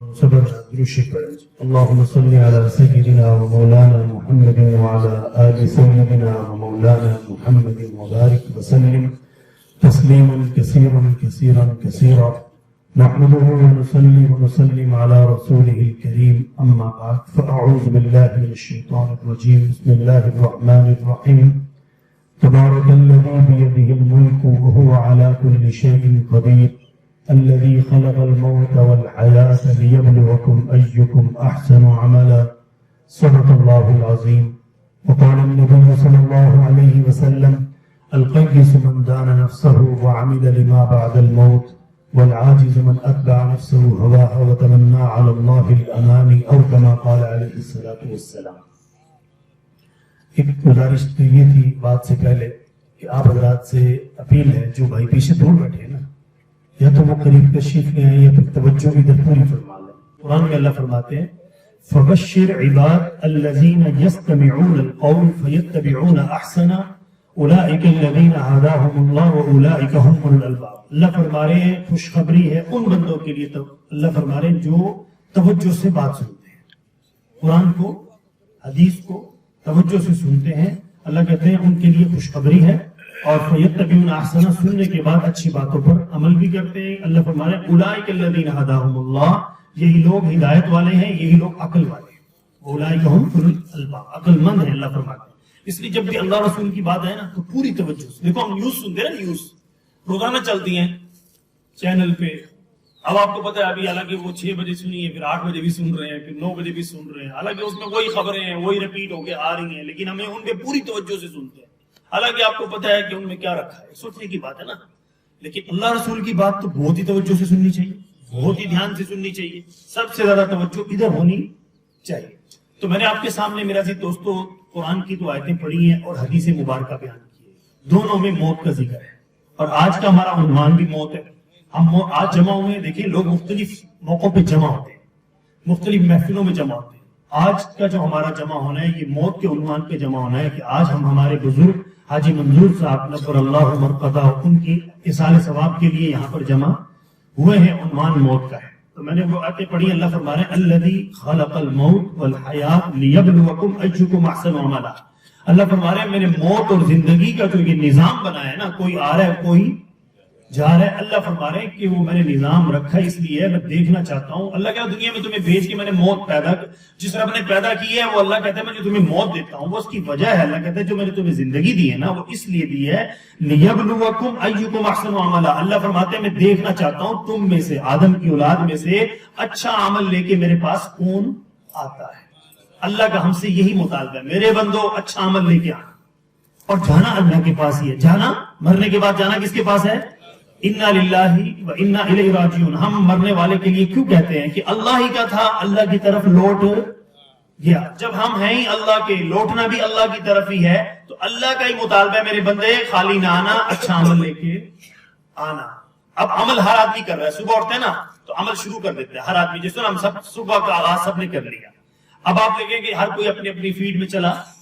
صبر دروشی پڑھیں. اللهم صل على سيدنا ومولانا محمد وعلى آل سيدنا ومولانا محمد وبارك وسلم تسليما كثيرا كثيرا كثيرا. نحمده ونصلي ونسلم على رسوله الكريم. أما بعد فأعوذ بالله من الشيطان الرجيم. بسم الله الرحمن الرحيم. تبارك الذي بيده الملك وهو على كل شيء قدير الذي خلق الموت والحياة ليبلوكم أيكم أحسن عملا. صدق الله العظيم. وقال النبي صلى الله عليه وسلم القيس من دان نفسه وعمل لما بعد الموت والعاجز من أتبع نفسه هواها وتمنى على الله الأماني أو كما قال عليه الصلاة والسلام. ایک گزارش تو یہ تھی بات سے پہلے کہ آپ حضرات سے اپیل ہے جو بھائی پیچھے دور بیٹھے ہیں نا، یا تو وہ قریب تشریف لے آئیں یا پھر توجہ بھی پوری فرما لیں. قرآن میں اللہ فرماتے ہیں فبشر عباد الذین یستمعون القول فیتبعون احسنا اولئک الذین ہداہم اللہ واولئک هم اولو الالباب. اللہ فرما رہے ہیں خوشخبری ہے ان بندوں کے لیے. اللہ فرما رہے ہیں جو توجہ سے بات سنتے ہیں، قرآن کو حدیث کو توجہ سے سنتے ہیں. اللہ کہتے ہیں ان کے لیے خوشخبری ہے. اور فیتبعون احسنا، سننے کے بعد اچھی باتوں پر عمل بھی کرتے ہیں. اللہ فرما رہے ہیں اولئک الذین ہداہم اللہ، یہی لوگ ہدایت والے ہیں، یہی لوگ عقل والے ہیں. اولئک هم اولو الالباب، عقل مند ہیں. اللہ فرماتے ہیں اس لیے جب بھی اللہ رسول کی بات ہے نا تو پوری توجہ سے دیکھو. ہم نیوز سنتے ہیں نا، نیوز روزانہ چلتی ہیں چینل پہ. اب آپ کو پتہ ہے ابھی حالانکہ وہ 6 بجے سنی ہے، پھر 8 بجے بھی سن رہے ہیں، پھر 9 بجے بھی سن رہے ہیں. حالانکہ اس میں وہی خبریں ہیں، وہی ریپیٹ ہو کے آ رہی ہیں، لیکن ہمیں ان پہ پوری توجہ سے سنتے ہیں. حالانکہ آپ کو پتہ ہے کہ ان میں کیا رکھا ہے، سوچنے کی بات ہے نا. لیکن اللہ رسول کی بات تو بہت ہی توجہ سے سننی چاہیے، بہت ہی دھیان سے سننی چاہیے. سب سے زیادہ توجہ ادھر ہونی چاہیے. تو میں نے آپ کے سامنے میرا عزیز دوستو قرآن کی تو آیتیں پڑھی ہیں اور حدیث مبارکہ بیان کی ہے. دونوں میں موت کا ذکر ہے اور آج کا ہمارا عنوان بھی موت ہے. ہم آج جمع ہوئے ہیں. دیکھیں لوگ مختلف موقعوں پہ جمع ہوتے ہیں، مختلف محفلوں میں جمع ہوتے ہیں. آج کا جو ہمارا جمع ہونا ہے یہ موت کے عنوان پہ جمع ہونا ہے کہ آج ہم ہمارے بزرگ حاجی منظور صاحب نفر اللہ مرقدہ ان کی اصال ثواب کے لیے یہاں پر جمع ہوئے ہیں. عنوان موت کا ہے. تو میں نے وہ آیتیں پڑھی. اللہ فرما رہے ہیں الذی خلق الموت والحیات لیبلوکم ایکم احسن عملا. اللہ فرما رہے ہیں میں نے موت اور زندگی کا جو یہ نظام بنایا ہے نا، کوئی آ رہا ہے کوئی جا رہا ہے. اللہ فرما رہے ہیں کہ وہ میں نے نظام رکھا ہے اس لیے میں دیکھنا چاہتا ہوں. اللہ کہتا ہے دنیا میں تمہیں بھیج کے میں نے موت پیدا جس رب نے پیدا کی ہے وہ اللہ کہتا ہے میں جو تمہیں موت دیتا ہوں وہ اس کی وجہ ہے. اللہ کہتا ہے جو میں نے تمہیں زندگی دی ہے نا وہ اس لیے دی ہے لیبلوکم ایکم احسن عملا. اللہ فرماتے ہیں میں دیکھنا چاہتا ہوں تم میں سے، آدم کی اولاد میں سے اچھا عمل لے کے میرے پاس کون آتا ہے. اللہ کا ہم سے یہی مطالبہ ہے میرے بندو اچھا عمل لے کے آنا. اور جانا اللہ کے پاس ہی ہے. جانا مرنے کے بعد جانا کس کے پاس ہے؟ انا للہ و انا الیہ راجعون. ہم مرنے والے کے لیے کیوں کہتے ہیں کہ اللہ ہی کا تھا، اللہ کی طرف لوٹ گیا. جب ہم ہیں ہی اللہ کے، لوٹنا بھی اللہ کی طرف ہی ہے. تو اللہ کا ہی مطالبہ ہے میرے بندے خالی نہ آنا، اچھا عمل لے کے آنا. اب عمل ہر آدمی کر رہا ہے. صبح اٹھتے ہیں نا تو عمل شروع کر دیتے ہیں ہر آدمی. جس طرح ہم سب صبح کا آغاز سب نے کر لیا. اب آپ دیکھیں کہ ہر کوئی اپنی اپنی فیلڈ میں چلا گئے.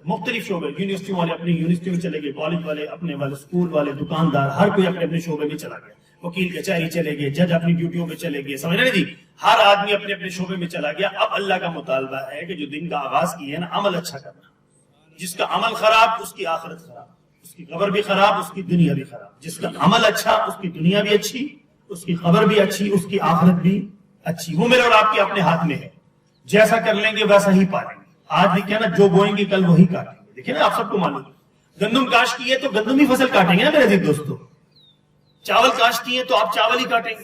مختلف شعبے، یونیورسٹی والے اپنی یونیورسٹی میں چلے گئے، کالج والے اپنے والے، اسکول والے، دکاندار، ہر کوئی اپنے اپنے شعبے میں چلا گیا. وکیل کچہری چلے گئے، جج اپنی ڈیوٹیوں میں چلے گئے. سمجھ رہے جی؟ ہر آدمی اپنے اپنے شعبے میں چلا گیا. اب اللہ کا مطالبہ ہے کہ جو دن کا آغاز کیے نا عمل اچھا کرنا. جس کا عمل خراب اس کی آخرت خراب، اس کی قبر بھی خراب، اس کی دنیا بھی خراب. جس کا عمل اچھا اس کی دنیا بھی اچھی، اس کی قبر بھی اچھی، اس کی آخرت بھی اچھی. وہ میرے اور آپ کے اپنے ہاتھ میں ہے. جیسا کر لیں گے ویسا ہی پالیں گے. آج بھی کیا نا جو بوئیں گے کل وہی کاٹیں گے. دیکھیں نا آپ سب کو معلوم ہے گندم کاشت کی ہے تو گندم ہی فصل کاٹیں گے نا میرے عزیز دوستو. چاول کاشت کی ہے تو آپ چاول ہی کاٹیں گے.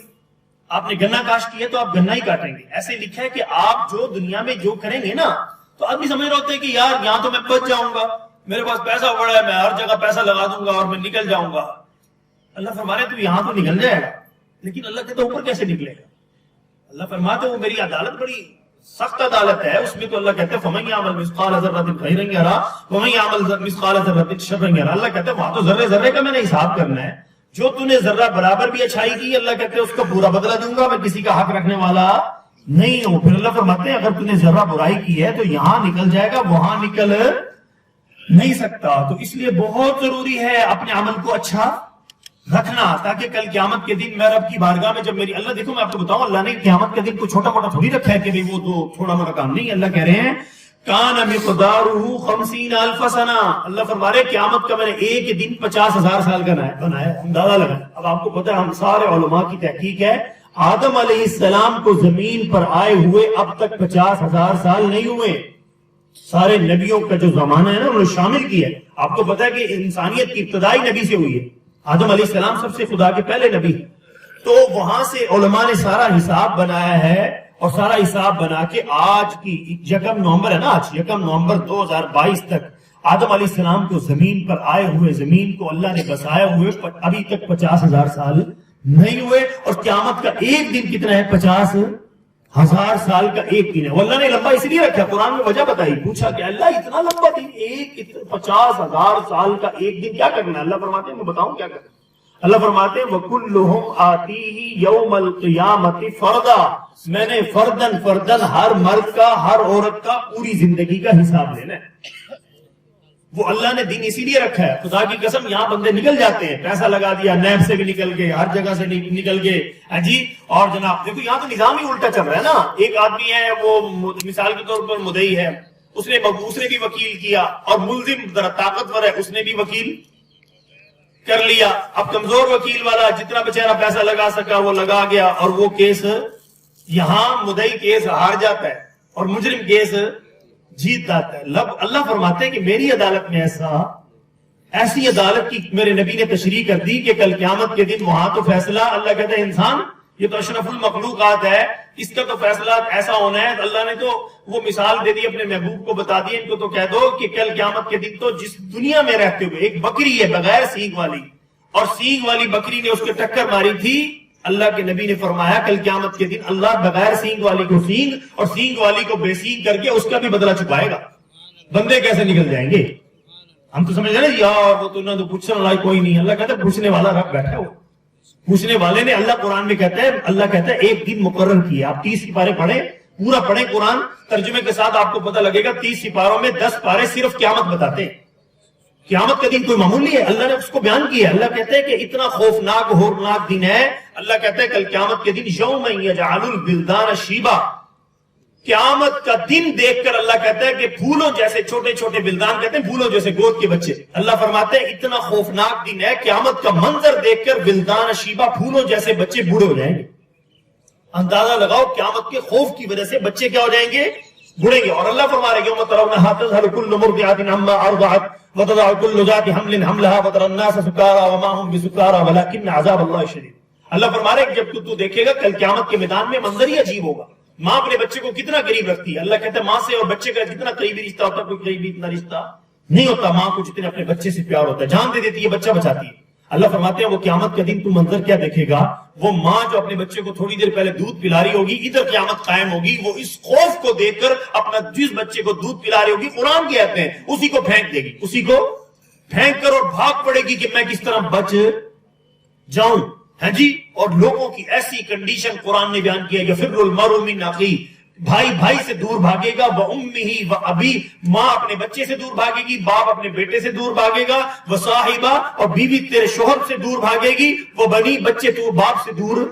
آپ نے گنا کاشت کی ہے تو آپ گنا ہی کاٹیں گے. ایسے لکھا ہے کہ آپ جو دنیا میں جو کریں گے نا تو آدمی سمجھ رہا ہوتا ہے کہ یار یہاں تو میں بچ جاؤں گا، میرے پاس پیسہ بڑا ہے، میں ہر جگہ پیسہ لگا دوں گا اور میں نکل جاؤں گا. اللہ فرما رہے تو یہاں تو نکل جائے گا، لیکن اللہ کہتا اوپر کیسے نکلے گا. اللہ فرماتے وہ میری عدالت بڑی سخت عدالت ہے. اس میں تو اللہ کہتے ہیں فَمَن يَعْمَلْ مِثْقَالَ ذَرَّةٍ خَيْرًا يَرَهُ وَمَن يَعْمَلْ مِثْقَالَ ذَرَّةٍ شَرًّا يَرَهُ. اللہ کہتے ہیں وہاں تو ذرے ذرے کا میں نے حساب کرنا ہے. جو تو نے ذرہ برابر بھی اچھائی کی اللہ کہتے ہیں اس کا پورا بدلہ دوں گا، میں کسی کا حق رکھنے والا نہیں ہوں. پھر اللہ فرماتے ہیں اگر تو نے ذرہ برائی کی ہے تو یہاں نکل جائے گا، وہاں نکل نہیں سکتا. تو اس لیے بہت ضروری ہے اپنے عمل کو اچھا رکھنا تاکہ کل قیامت کے دن میں رب کی بارگاہ میں جب میری اللہ دیکھو میں آپ کو بتاؤں اللہ نے قیامت کے دن کو چھوٹا موٹا تھوڑی رکھا ہے کہ وہ تو تھوڑا موٹا کام نہیں. اللہ کہہ رہے ہیں کان مقدارہ 50,000 سنہ. اللہ فرما رہے قیامت کا میں نے ایک دن 50,000 سال کا بنایا. اندازہ لگا. اب آپ کو پتہ ہے ہم سارے علماء کی تحقیق ہے آدم علیہ السلام کو زمین پر آئے ہوئے اب تک 50,000 سال نہیں ہوئے. سارے نبیوں کا جو زمانہ ہے نا انہوں نے شامل کیا ہے. آپ کو پتہ ہے کہ انسانیت کی ابتدائی نبی سے ہوئی ہے. آدم علیہ السلام سب سے خدا کے پہلے نبی. تو وہاں سے علماء نے سارا حساب بنایا ہے اور سارا حساب بنا کے آج کی 1 نومبر ہے نا آج 1 نومبر 2022 تک آدم علیہ السلام کو زمین پر آئے ہوئے زمین کو اللہ نے بسائے ہوئے ابھی تک 50,000 سال نہیں ہوئے. اور قیامت کا ایک دن کتنا ہے 50,000 سال کا ایک دن ہے. وہ اللہ نے لمبا اس لیے رکھا قرآن میں وجہ بتائی. پوچھا کہ اللہ اتنا لمبا دن 50,000 سال کا ایک دن کیا کرنا ہے. اللہ فرماتے ہیں میں بتاؤں کیا کرنا. اللہ فرماتے ہیں وَكُلُّهُمْ آتِيهِ يَوْمَ الْقِيَامَةِ فَرْدًا. میں نے فردن ہر مرد کا ہر عورت کا پوری زندگی کا حساب لینا ہے. وہ اللہ نے دن اسی لیے رکھا ہے. خدا کی قسم یہاں بندے نکل جاتے ہیں پیسہ لگا دیا نیب سے بھی نکل گئے ہر جگہ سے نکل گئے جی. اور جناب دیکھو یہاں تو نظام ہی الٹا چل رہا ہے نا. ایک آدمی ہے وہ مثال کے طور پر مدعی ہے اس نے بھی وکیل کیا اور ملزم ذرا طاقتور ہے اس نے بھی وکیل کر لیا. اب کمزور وکیل والا جتنا بیچارہ پیسہ لگا سکا وہ لگا گیا اور وہ کیس یہاں مدعی کیس ہار جاتا ہے اور مجرم کیس جیت جاتا ہے. اللہ فرماتے ہیں کہ میری عدالت میں ایسی عدالت کی میرے نبی نے تشریح کر دی کہ کل قیامت کے دن وہاں تو فیصلہ اللہ کہتا ہے انسان یہ تو اشرف المخلوقات ہے اس کا تو فیصلہ ایسا ہونا ہے. اللہ نے تو وہ مثال دے دی اپنے محبوب کو بتا دی ان کو تو کہہ دو کہ کل قیامت کے دن تو جس دنیا میں رہتے ہوئے ایک بکری ہے بغیر سینگ والی اور سینگ والی بکری نے اس کے ٹکر ماری تھی. اللہ کے نبی نے فرمایا کل قیامت کے دن اللہ بغیر سینگ والی کو سینگ اور سینگ والی کو بے سینگ کر کے اس کا بھی بدلہ چکائے گا. بندے کیسے نکل جائیں گے. ہم تو سمجھ رہے ہیں یار وہ تو پوچھنے والا کوئی نہیں. اللہ کہتا ہے پوچھنے والا رب بیٹھا ہو. پوچھنے والے نے اللہ قرآن میں کہتا ہے اللہ کہتا ہے ایک دن مقرر کیا. آپ 30 سپارے پڑھیں پورا پڑھیں قرآن ترجمے کے ساتھ آپ کو پتہ لگے گا 30 سپاروں میں 10 پارے صرف قیامت بتاتے ہیں. قیامت کا دن کوئی معمولی ہے. اللہ نے اس کو بیان کیا. اللہ کہتا ہے کہ اتنا خوفناک ہولناک دن ہے. اللہ کہتا ہے کل قیامت کے دن یوم یجعل الولدان شیبا. قیامت کا دن دیکھ کر اللہ کہتا ہے کہ پھولوں جیسے چھوٹے چھوٹے بلدان کہتے ہیں پھولوں جیسے گود کے بچے. اللہ فرماتے ہیں اتنا خوفناک دن ہے قیامت کا منظر دیکھ کر بلدان شیبا پھولوں جیسے بچے بوڑھے ہو جائیں گے. اندازہ لگاؤ قیامت کے خوف کی وجہ سے بچے کیا ہو جائیں گے بوڑھیں گے. اور اللہ فرما رہے ہیں یوم ترونہا تذہل کل مرضعۃ عما ارضعت وتضع كل ذات حمل حملها وترى الناس سکارى وما هم بسکارى ولكن عذاب الله شدید. اللہ فرما رہے ہیں جب تو دیکھے گا کل قیامت کے میدان میں منظر ہی عجیب ہوگا. ماں اپنے بچے کو کتنا قریب رکھتی ہے. اللہ کہتا ہے ماں سے اور بچے کا جتنا قریبی رشتہ ہوتا ہے کوئی قریبی اتنا رشتہ نہیں ہوتا. ماں کو جتنے اپنے بچے سے پیار ہوتا ہے جان دے دیتی ہے بچہ بچاتی ہے. اللہ فرماتے ہیں وہ قیامت کا دن تو منظر کیا دیکھے گا. وہ ماں جو اپنے بچے کو تھوڑی دیر پہلے دودھ پلا رہی ہوگی ادھر قیامت قائم ہوگی وہ اس خوف کو دیکھ کر اپنا جس بچے کو دودھ پلا رہی ہوگی قرآن کہتے ہیں اسی کو پھینک دے گی. اسی کو پھینک کر اور بھاگ پڑے گی کہ میں کس طرح بچ جاؤں. ہے جی. اور لوگوں کی ایسی کنڈیشن قرآن نے بیان کیا یفر المرء من اخیہ. بھائی بھائی سے دور بھاگے گا وَأُمِّهِ وَأَبِيهِ. ماں اپنے بچے سے دور بھاگے گی باپ اپنے بیٹے سے دور بھاگے گا. وَصَاحِبَةٍ. اور بیوی تیرے شوہر سے دور بھاگے گی. وَبَنِي. بچے تو باپ سے دور.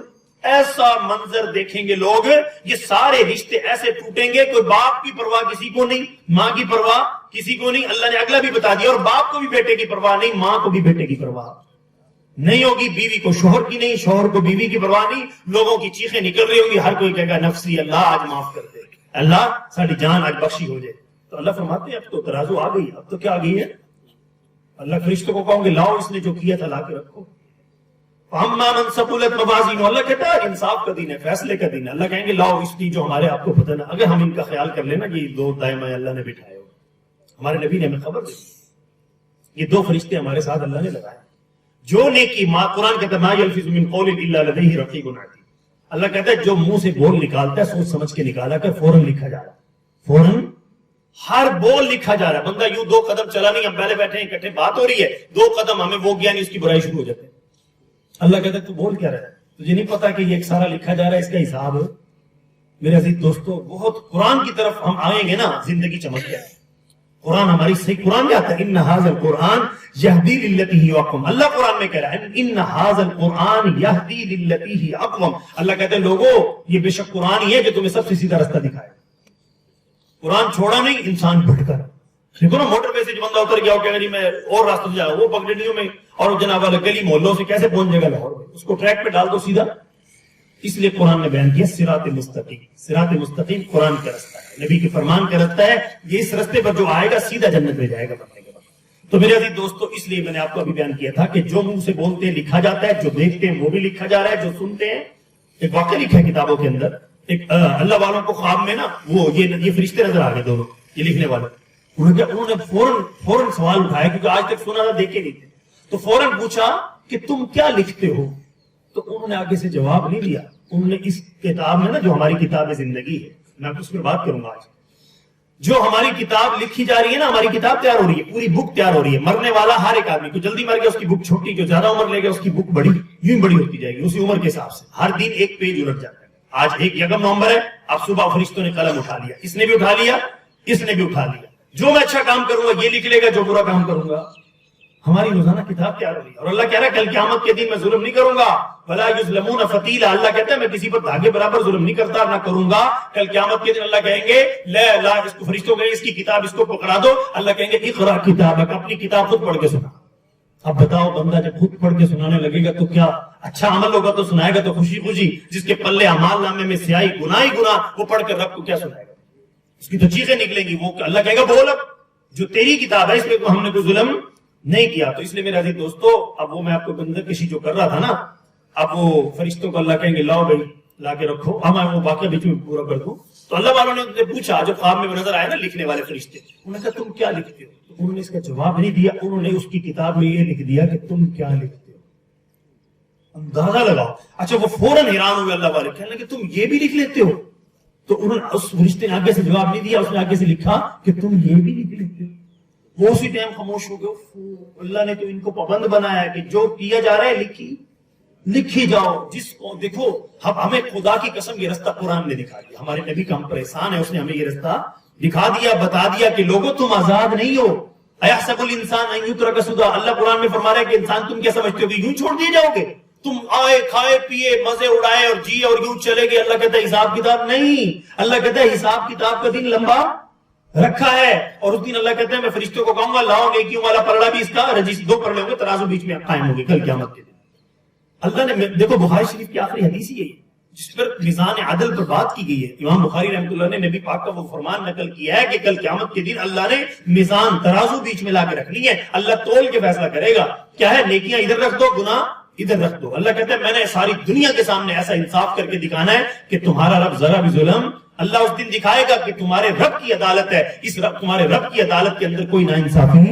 ایسا منظر دیکھیں گے لوگ یہ سارے رشتے ایسے ٹوٹیں گے. کوئی باپ کی پرواہ کسی کو نہیں ماں کی پرواہ کسی کو نہیں. اللہ نے اگلا بھی بتا دیا اور باپ کو بھی بیٹے کی پرواہ نہیں ماں کو بھی بیٹے کی پرواہ نہیں ہوگی. بیوی کو شوہر کی نہیں شوہر کو بیوی کی پرواہ نہیں. لوگوں کی چیخیں نکل رہی ہوگی ہر کوئی کہے گا نفسی اللہ آج معاف کر دے اللہ ساری جان آج بخشی ہو جائے. تو اللہ فرماتے ہیں اب تو ترازو آ گئی. اب تو کیا آ گئی ہے. اللہ فرشتوں کو کہوں گے لاؤ اس نے جو کیا تھا لا کے رکھو. اما من ثقلت موازینہ. اللہ کہتا ہے انصاف کا دن ہے فیصلے کا دن ہے. اللہ کہیں گے لاؤ اس کی جو ہمارے آپ کو پتہ نہ اگر ہم ان کا خیال کر لینا یہ 2 دائمہ اللہ نے بٹھائے ہو. ہمارے نبی نے ہمیں خبر دی یہ 2 فرشتے ہمارے ساتھ اللہ نے لگائے جو نیکی ماں. قرآن کہتا ہے ما یلفظ من قول الا لدیہ رقیب عتید. اللہ کہتا ہے جو منہ سے بول نکالتا ہے سوچ سمجھ کے نکالا کر فوراً لکھا جا رہا فوراً ہر بول لکھا جا رہا ہے. بندہ یوں 2 قدم چلا نہیں ہم پہلے بیٹھے ہیں اکٹھے بات ہو رہی ہے 2 قدم ہمیں وہ گیا نہیں اس کی برائی شروع ہو جاتی ہے. اللہ کہتا ہے تو بول کیا رہا ہے تجھے نہیں پتا کہ یہ ایک سارا لکھا جا رہا ہے اس کا حساب. میرے عزیز دوستو بہت قرآن کی طرف ہم آئیں گے نا زندگی چمک جائے. قرآن ہماری صحیح قرآن میں آتا ہے ان ھذا القرآن یہدی للتی ہی اقوم. اللہ قرآن میں کہہ رہا ہے ان ھذا القرآن یہدی للتی ہی اقوم. اللہ کہتے ہیں لوگوں یہ بے شک قرآن ہی ہے جو تمہیں سب سے سیدھا رستہ دکھائے. قرآن چھوڑا نہیں انسان بھٹکا. دیکھو نا موٹر پہ سے جو بندہ اتر گیا ہو کہ جی میں اور راستہ سے جا رہا ہوں، وہ پگڈنڈیوں میں اور جناب والا گلی محلوں سے کیسے پہنچ جائے گا لاہور میں؟ اس کو ٹریک پہ ڈال دو سیدھا. اس لیے قرآن نے بیان کیا صراط مستقیم. صراط مستقیم قرآن کا رستہ ہے، نبی کے فرمان کا رستہ ہے. یہ اس رستے پر جو آئے گا سیدھا جنت میں جائے گا مرنے کے بعد. تو میرے عزیز دوستو اس لیے میں نے آپ کو ابھی بیان کیا تھا کہ جو منہ سے بولتے ہیں لکھا جاتا ہے، جو دیکھتے ہیں وہ بھی لکھا جا رہا ہے، جو سنتے ہیں. ایک واقعہ لکھا ہے کتابوں کے اندر، ایک اللہ والوں کو خواب میں نا وہ یہ فرشتے نظر آ گئے دونوں، یہ لکھنے والے. انہوں نے فوراً سوال اٹھایا کیونکہ آج تک سنا تھا دیکھے نہیں تھے. تو فوراً پوچھا کہ تم کیا لکھتے ہو؟ تو انہوں نے آگے سے جواب نہیں دیا. انہوں نے اس کتاب میں نا جو ہماری کتاب زندگی ہے، میں آپ کو اس پر بات کروں گا آج. جو ہماری کتاب لکھی جا رہی ہے نا، ہماری کتاب تیار ہو رہی ہے، پوری بک تیار ہو رہی ہے. مرنے والا ہر ایک آدمی کو جلدی مر گیا اس کی بک چھوٹی، جو زیادہ عمر لے گیا اس کی بک بڑی، یوں بڑی ہوتی جائے گی اسی عمر کے حساب سے. ہر دن ایک پیج الٹ جاتا ہے. آج 1 نومبر ہے، اب صبح فرشتوں نے قلم اٹھا لیا، اس نے بھی اٹھا لیا، اس نے بھی اٹھا لیا. جو میں اچھا کام کروں گا یہ لکھ لے گا، جو برا کام کروں گا. ہماری روزانہ کتاب تیار ہو رہی ہے. اور اللہ کہہ رہا ہے کل قیامت کے دن میں ظلم نہیں کروں گا. ولا یظلمون فتیلا. اللہ کہتا ہے میں کسی پر دھاگے برابر ظلم نہیں کرتا، نہ کروں گا. کل قیامت کے دن اللہ کہیں گے لا اس کو فرشتوں کہیں اس کی کتاب اس کو پکڑا دو. اللہ کہیں گے اقرا کتابک، اپنی کتاب خود پڑھ کے سنا. اب بتاؤ بندہ جب خود پڑھ کے سنانے لگے گا تو کیا اچھا عمل ہوگا تو سنائے گا تو خوشی خوشی. جس کے پلے اعمال نامے میں سیاہی گناہ ہی گناہ، وہ پڑھ کر رب کو کیا سنائے گا؟ اس کی تو چیزیں نکلیں گی. وہ اللہ کہے گا بول اب جو تیری کتاب ہے اس میں تو ہم نے کوئی ظلم نہیں کیا. تو اس لیے میرے عزیز دوستو اب وہ میں آپ کو بندر کشی جو کر رہا تھا نا، اب وہ فرشتوں کو اللہ کہیں گے لاؤ بھائی لا کے رکھو. اب میں وہ واقعہ بیچ میں پورا کر دوں. تو اللہ والوں نے پوچھا، جو خواب میں نظر آئے نا لکھنے والے فرشتے، انہوں نے کہا تم کیا لکھتے ہو؟ تو انہوں نے اس کا جواب نہیں دیا. انہوں نے اس کی کتاب میں یہ لکھ دیا کہ تم کیا لکھتے ہو. اندازہ لگاؤ. اچھا وہ فوراً حیران ہوئے اللہ والے، کہنے لگے تم یہ بھی لکھ لیتے ہو؟ تو انہوں نے اس فرشتے نے آگے سے جواب نہیں دیا، اس نے آگے سے لکھا کہ تم یہ بھی لکھ لیتے ہو. وہ اسی ٹائم خاموش ہو گئے. اللہ نے تو ان کو پابند بنایا ہے کہ جو کیا جا رہا ہے لکھی جاؤ. جس کو دیکھو ہمیں خدا کی قسم یہ رستہ قرآن نے دکھا دیا. ہمارے نبی کا ہم پر احسان ہے، اس نے ہمیں یہ رستہ دکھا دیا، بتا دیا کہ لوگوں تم آزاد نہیں ہو. ایحسب الانسان ان یترک سدی. اللہ قرآن میں فرما رہا ہے کہ انسان تم کیا سمجھتے ہو کہ یوں چھوڑ دیے جاؤ گے؟ تم آئے کھائے پیے مزے اڑائے اور جیے اور یوں چلے گئے. اللہ کہتا ہے حساب کتاب نہیں. اللہ کہتا ہے حساب کتاب کا دن لمبا رکھا ہے. اور اس دن اللہ کہتا ہے میں فرشتوں کو کہوں گا لاؤ نیکیوں والا پلڑا بھی اس کا رجسٹر، 2 پلڑے ہوں گے ترازو بیچ میں قائم ہوگی کل قیامت کے دن. اللہ نے دیکھو بخاری شریف کی آخری حدیث ہی ہے جس پر میزان عدل پر بات کی گئی ہے. امام بخاری رحمۃ اللہ نے نبی پاک کا وہ فرمان نقل کیا ہے کہ کل قیامت کے دن اللہ نے میزان ترازو بیچ میں لا کے رکھنی ہے. اللہ تول کے فیصلہ کرے گا. کیا ہے؟ نیکیاں ادھر رکھ دو، گناہ ادھر رکھ دو. اللہ کہتا ہے میں نے ساری دنیا کے سامنے ایسا انصاف کر کے دکھانا ہے کہ تمہارا رب ذرا بھی ظلم، اللہ اس دن دکھائے گا کہ تمہارے رب کی عدالت ہے. اس رب تمہارے رب کی عدالت کے اندر کوئی ناانصافی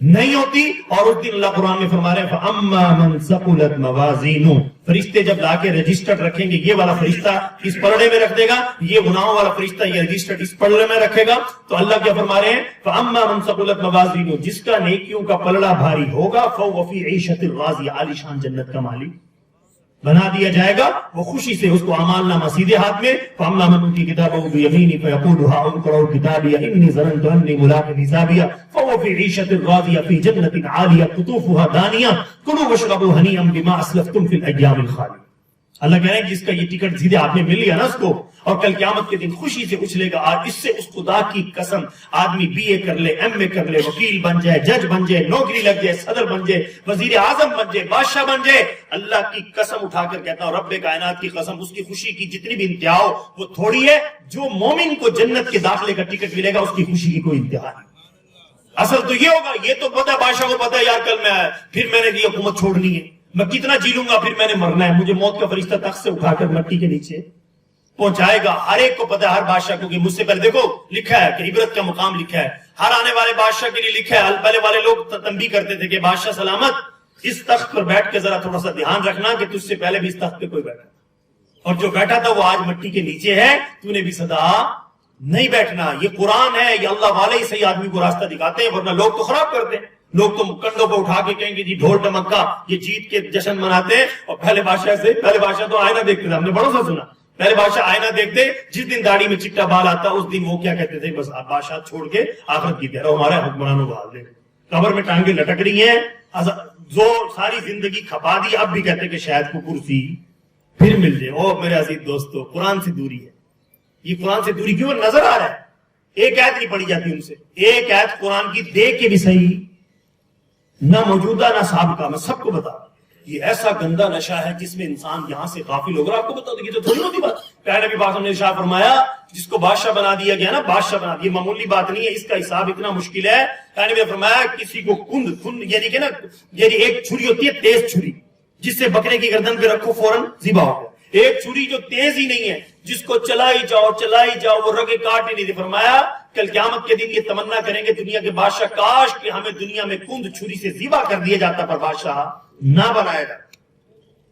نہیں ہوتی. اور اس دن اللہ قرآن میں فرما رہے ہیں فَأَمَّا مَنْ ثَقُلَتْ مَوَازِينُهُ. فرشتے جب لا کے رجسٹر رکھیں گے، یہ والا فرشتہ اس پلڑے میں رکھ دے گا، یہ گناہوں والا فرشتہ یہ رجسٹر اس پلڑے میں رکھے گا. تو اللہ کیا فرما رہے ہیں فَأَمَّا مَنْ ثَقُلَتْ مَوَازِينُهُ. جس کا نیکیوں کا پلڑا بھاری ہوگا فَهُوَ فِي عِيشَةٍ رَاضِيَةٍ. عالی شان جنت کا مالک بنا دیا جائے گا. وہ خوشی سے اس کو اعمال نامہ سیدھے ہاتھ میں. فَأَمَّا مَنْ أُوتِيَ كِتَابَهُ بِيَمِينِهِ فَيَقُولُ هَاؤُمُ اقْرَءُوا كِتَابِيَهْ إِنِّي ظَنَنتُ أَنِّي مُلَاقٍ حِسَابِيَهْ فَهُوَ فِي عِيشَةٍ رَاضِيَةٍ فِي جَنَّةٍ عَالِيَةٍ قُطُوفُهَا دَانِيَةٌ كُلُوا وَاشْرَبُوا هَنِيئًا بِمَا أَسْلَفْتُمْ فِي الْأَيَّامِ الْخَالِيَةِ. اللہ کہہ رہے ہیں جس کا یہ ٹکٹ سیدھے ہاتھ میں مل گیا نا اس کو، اور کل قیامت کے دن خوشی سے اچھلے گا. آج اس سے اس خدا کی قسم آدمی بی اے کر لے، ایم اے کر لے، وکیل بن جائے، جج بن جائے، نوکری لگ جائے، صدر بن جائے، وزیر اعظم بن جائے، بادشاہ بن جائے، اللہ کی قسم اٹھا کر کہتا ہوں رب کائنات کی قسم اس کی خوشی کی جتنی بھی انتہا ہو وہ تھوڑی ہے. جو مومن کو جنت کے داخلے کا ٹکٹ ملے گا اس کی خوشی کی کوئی انتہا نہیں. اصل تو یہ ہوگا، یہ تو پتہ ہے بادشاہ کو پتہ ہے یار کل میں پھر میں نے یہ حکومت چھوڑنی ہے، میں کتنا جی لوں گا، پھر میں نے مرنا ہے، مجھے موت کا فرشتہ تخت سے اٹھا کر مٹی کے نیچے پہنچائے گا. ہر ایک کو پتا ہے، ہر بادشاہ کو کہ مجھ سے پہلے دیکھو لکھا ہے کہ عبرت کا مقام لکھا ہے، ہر آنے والے بادشاہ کے لیے لکھا ہے. پہلے والے لوگ تنبیہ کرتے تھے کہ بادشاہ سلامت اس تخت پر بیٹھ کے ذرا تھوڑا سا دھیان رکھنا کہ تجھ سے پہلے بھی اس تخت پہ کوئی بیٹھا، اور جو بیٹھا تھا وہ آج مٹی کے نیچے ہے، تو نے بھی صدا نہیں بیٹھنا. یہ قرآن ہے، یہ اللہ والے ہی صحیح آدمی کو راستہ دکھاتے ہیں، ورنہ لوگ تو خراب کرتے ہیں. لوگ تو کنڈوں پہ اٹھا کے کہیں گے جی ڈھول ڈمکا یہ جیت کے جشن مناتے ہیں. اور پہلے بادشاہ تو آئینہ دیکھتے تھے، ہم نے بڑوں سے سنا پہلے بادشاہ آئینہ دیکھتے، جس دن داڑھی میں چٹا بال آتا اس دن وہ کیا کہتے تھے، بس آپ بادشاہ چھوڑ کے آخرت کی تیرا ہمارا حکمرانوں بال دے، قبر میں ٹانگیں لٹک رہی ہیں، جو ساری زندگی کھپا دی، اب بھی کہتے کہ شاید کو کرسی پھر مل جائے۔ او میرے عزیز دوستو، قرآن سے دوری ہے، یہ قرآن سے دوری کیوں نظر آ رہا ہے؟ ایک آیت نہیں پڑھی جاتی ان سے، ایک آیت قرآن کی دیکھ کے بھی صحیح، نہ موجودہ نہ سابقہ، میں سب کو بتا دوں یہ ایسا گندا نشہ ہے جس میں انسان یہاں سے غافل ہوگا۔ آپ کو بتا دیں، یہ تو تھوڑی ہوتی بات، پہلے نبی پاک نے ارشاد فرمایا جس کو بادشاہ بنا دیا گیا نا، بادشاہ بنا دیا، معمولی بات نہیں ہے، اس کا حساب اتنا مشکل ہے۔ پہلے نبی نے فرمایا کسی کو کند یعنی کہ نا، یعنی ایک چھری ہوتی ہے تیز چھری، جس سے بکرے کی گردن پہ رکھو فوراً ذبح ہو گیا، ایک چھری جو تیز ہی نہیں ہے، جس کو چلائی جاؤ وہ رگیں کاٹ ہی نہیں دی۔ فرمایا کل قیامت کے دن یہ تمنا کریں گے دنیا کے بادشاہ، کاش کہ ہمیں دنیا میں کند چھری سے ذبح کر دیا جاتا، پر بادشاہ نہ بنایا جاتا۔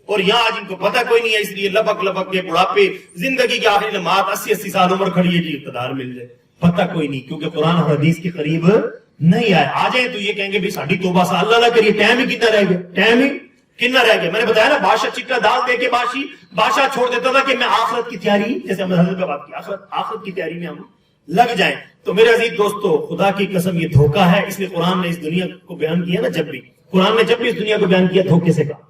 اور یہاں آج ان کو پتہ کوئی نہیں ہے، اس لیے لبک کے بڑھاپے، زندگی کی آخری لمحات 80 سال عمر کھڑی ہے جی اقتدار مل جائے، پتہ کوئی نہیں، کیونکہ قرآن اور حدیث کے قریب نہیں آئے۔ آ جائیں تو یہ کہیں گے بھی ساڑھی توبہ سا اللہ نہ کریے، ٹائم ہی کتنا رہ گیا، ٹائم ہی کتنا رہ گیا۔ میں نے بتایا نا، بادشاہ چٹا دال دے کے بادشاہ چھوڑ دیتا تھا کہ میں آخرت کی تیاری، جیسے ہم نے حضرت کا بات کی، آخرت کی تیاری میں ہم لگ جائیں۔ تو میرے عزیز دوستو، خدا کی قسم یہ دھوکہ ہے، اس لیے قرآن نے اس دنیا کو بیان کیا نا، قرآن نے جب بھی اس دنیا کو بیان کیا دھوکے سے کہا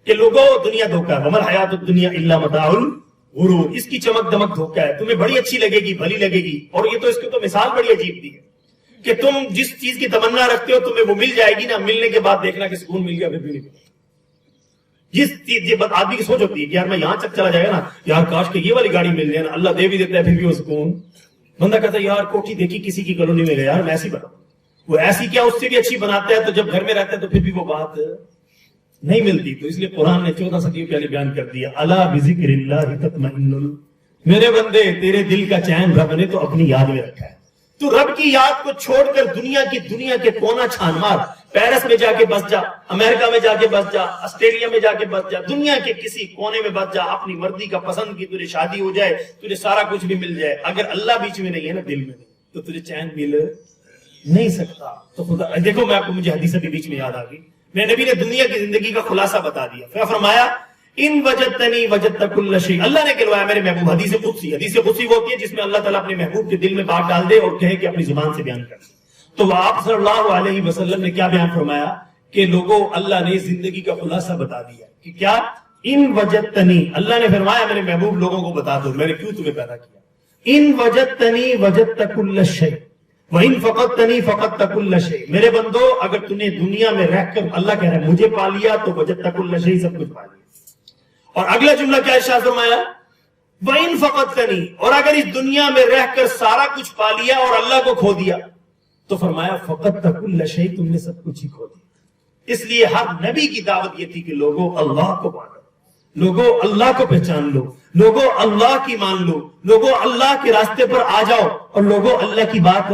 کہ لوگوں دنیا دھوکہ ہے، ومل حیات الدنیا الا متاع الغرور، اس کی چمک دمک دھوکہ ہے، تمہیں بڑی اچھی لگے گی، بھلی لگے گی، اور یہ تو اس کی تو مثال بڑی عجیب دی ہے کہ تم جس چیز کی تمنا رکھتے ہو تمہیں وہ مل جائے گی نا، ملنے کے بعد دیکھنا کہ سکون مل گیا پھر بھی نہیں ملے۔ جس چیز یہ آدمی کی سوچ ہوتی ہے کہ یار میں یہاں تک چلا جائے گا نا، یار کاش کہ یہ والی گاڑی مل جائے نا، اللہ دے بھی دیتا ہے پھر بھی وہ سکون، بندہ کہتا ہے یار کوٹھی دیکھی کسی کی کالونی میں گیا، یار میں ایسی بناؤں، وہ ایسی کیا اس سے بھی اچھی بناتا ہے، تو جب گھر میں رہتا ہے تو پھر بھی وہ بات نہیں ملتی۔ تو اس لیے قرآن نے 14 صدیوں پہلے بیان کر دیا، الا بذکر اللہ تطمئن، میرے بندے تیرے دل کا چین رب نے تو اپنی یاد میں رکھا ہے، تو رب کی یاد کو چھوڑ کر دنیا کے کونا چھان مار، پیرس میں جا کے بس جا، امریکہ میں جا کے بس جا، آسٹریلیا میں جا کے بس جا، دنیا کے کسی کونے میں بس جا، اپنی مرضی کا پسند کی تجھے شادی ہو جائے، تجھے سارا کچھ بھی مل جائے، اگر اللہ بیچ میں نہیں ہے نا، دل میں نہیں، تو تجھے چین مل نہیں سکتا۔ تو خدا دیکھو، میں آپ کو مجھے حدیث بھی بیچ میں یاد آ گئی، میرے نبی نے دنیا کی زندگی کا خلاصہ بتا دیا، پھر فرمایا ان وجدتنی وجدت کل شیء، اللہ نے کہلوایا میرے محبوب، حدیث قدسی وہ ہوتی ہے جس میں اللہ تعالیٰ اپنے محبوب کے دل میں بات ڈال دے اور کہے کہ اپنی زبان سے بیان کر دے۔ تو آپ صلی اللہ علیہ وسلم نے کیا بیان فرمایا کہ لوگوں اللہ نے زندگی کا خلاصہ بتا دیا کہ کیا ان وجدتنی، اللہ نے فرمایا میرے محبوب لوگوں کو بتا دو میں نے کیوں تمہیں پیدا کیا، ان وجدتنی وجدت کل شیء وَإِن فَقَدْتَنِي فَقَدْتَ كُلَّ شَيْءٍ، میرے بندو اگر تُو نے دنیا میں رہ کر، اللہ کہہ رہا ہے مجھے پا لیا تو وَجَدْتَ كُلَّ شَيْءٍ، سب کچھ پا لیا۔ اور اگلا جملہ کیا ارشاد فرمایا، وَإِن فَقَدْتَنِي، اور اگر اس دنیا میں رہ کر سارا کچھ پا لیا اور اللہ کو کھو دیا تو فرمایا فَقَدْتَ كُلَّ شَيْءٍ، تم نے سب کچھ ہی کھو دیا۔ اس لیے ہر نبی کی دعوت یہ تھی کہ لوگوں اللہ کو پانا، لوگوں اللہ کو پہچان لو، لوگوں اللہ کی مان لو، لوگوں اللہ کے راستے پر آ جاؤ، اور لوگوں اللہ کی بات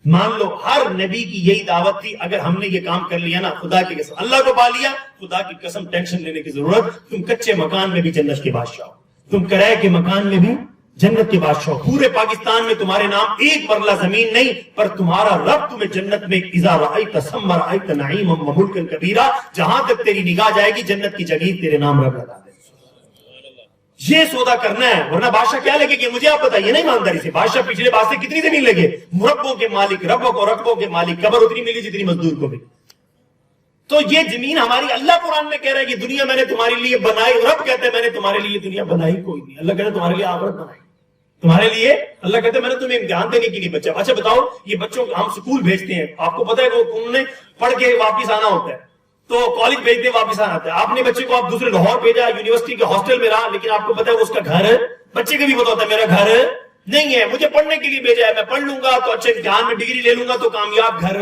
مان لو۔ ہر نبی کی یہی دعوت تھی۔ اگر ہم نے یہ کام کر لیا نا، خدا کی قسم اللہ کو پا لیا، خدا کی قسم ٹینشن لینے کی ضرورت، تم کچے مکان میں بھی جنت کے بادشاہ ہو، تم کرائے کے مکان میں بھی جنت کے بادشاہ ہو۔ پورے پاکستان میں تمہارے نام ایک مرلہ زمین نہیں، پر تمہارا رب تمہیں جنت میں اذا رأیت ثم رأیت نعیما وملکا کبیرا، جہاں تک تیری نگاہ جائے گی جنت کی جگیر تیرے نام رب لگا دے۔ یہ سودا کرنا ہے، ورنہ بادشاہ کیا لگے گی مجھے آپ بتائیے نا ایمانداری سے، بادشاہ پچھلے بات سے کتنی زمین لگے، مربوں کے مالک، ربوں کو رقبوں کے مالک، قبر اتنی ملی جتنی مزدور کو ملی۔ تو یہ زمین ہماری، اللہ قرآن میں کہہ رہا ہے کہ دنیا میں نے تمہارے لیے بنائی، رب کہتے ہیں میں نے تمہارے لیے دنیا بنائی کوئی نہیں، اللہ کہتے ہیں تمہارے لیے آخرت بنائی، تمہارے لیے اللہ کہتے ہیں میں نے تمہیں امتحان دینے کے لیے بچہ۔ اچھا بتاؤ، یہ بچوں کو ہم سکول بھیجتے ہیں، آپ کو پتا ہے وہ انہوں نے پڑھ کے واپس آنا ہوتا ہے، تو کالج بھیجتے واپس آنا ہوتا ہے۔ آپ نے بچے کو آپ دوسرے لاہور بھیجا، یونیورسٹی کے ہاسٹل میں رہا، لیکن آپ کو پتا ہے اس کا گھر، بچے کو بھی پتا ہوتا ہے میرا گھر نہیں ہے، مجھے پڑھنے کے لیے بھیجا ہے، میں پڑھ لوں گا تو اچھے امتحان میں ڈگری لے لوں گا تو کامیاب گھر۔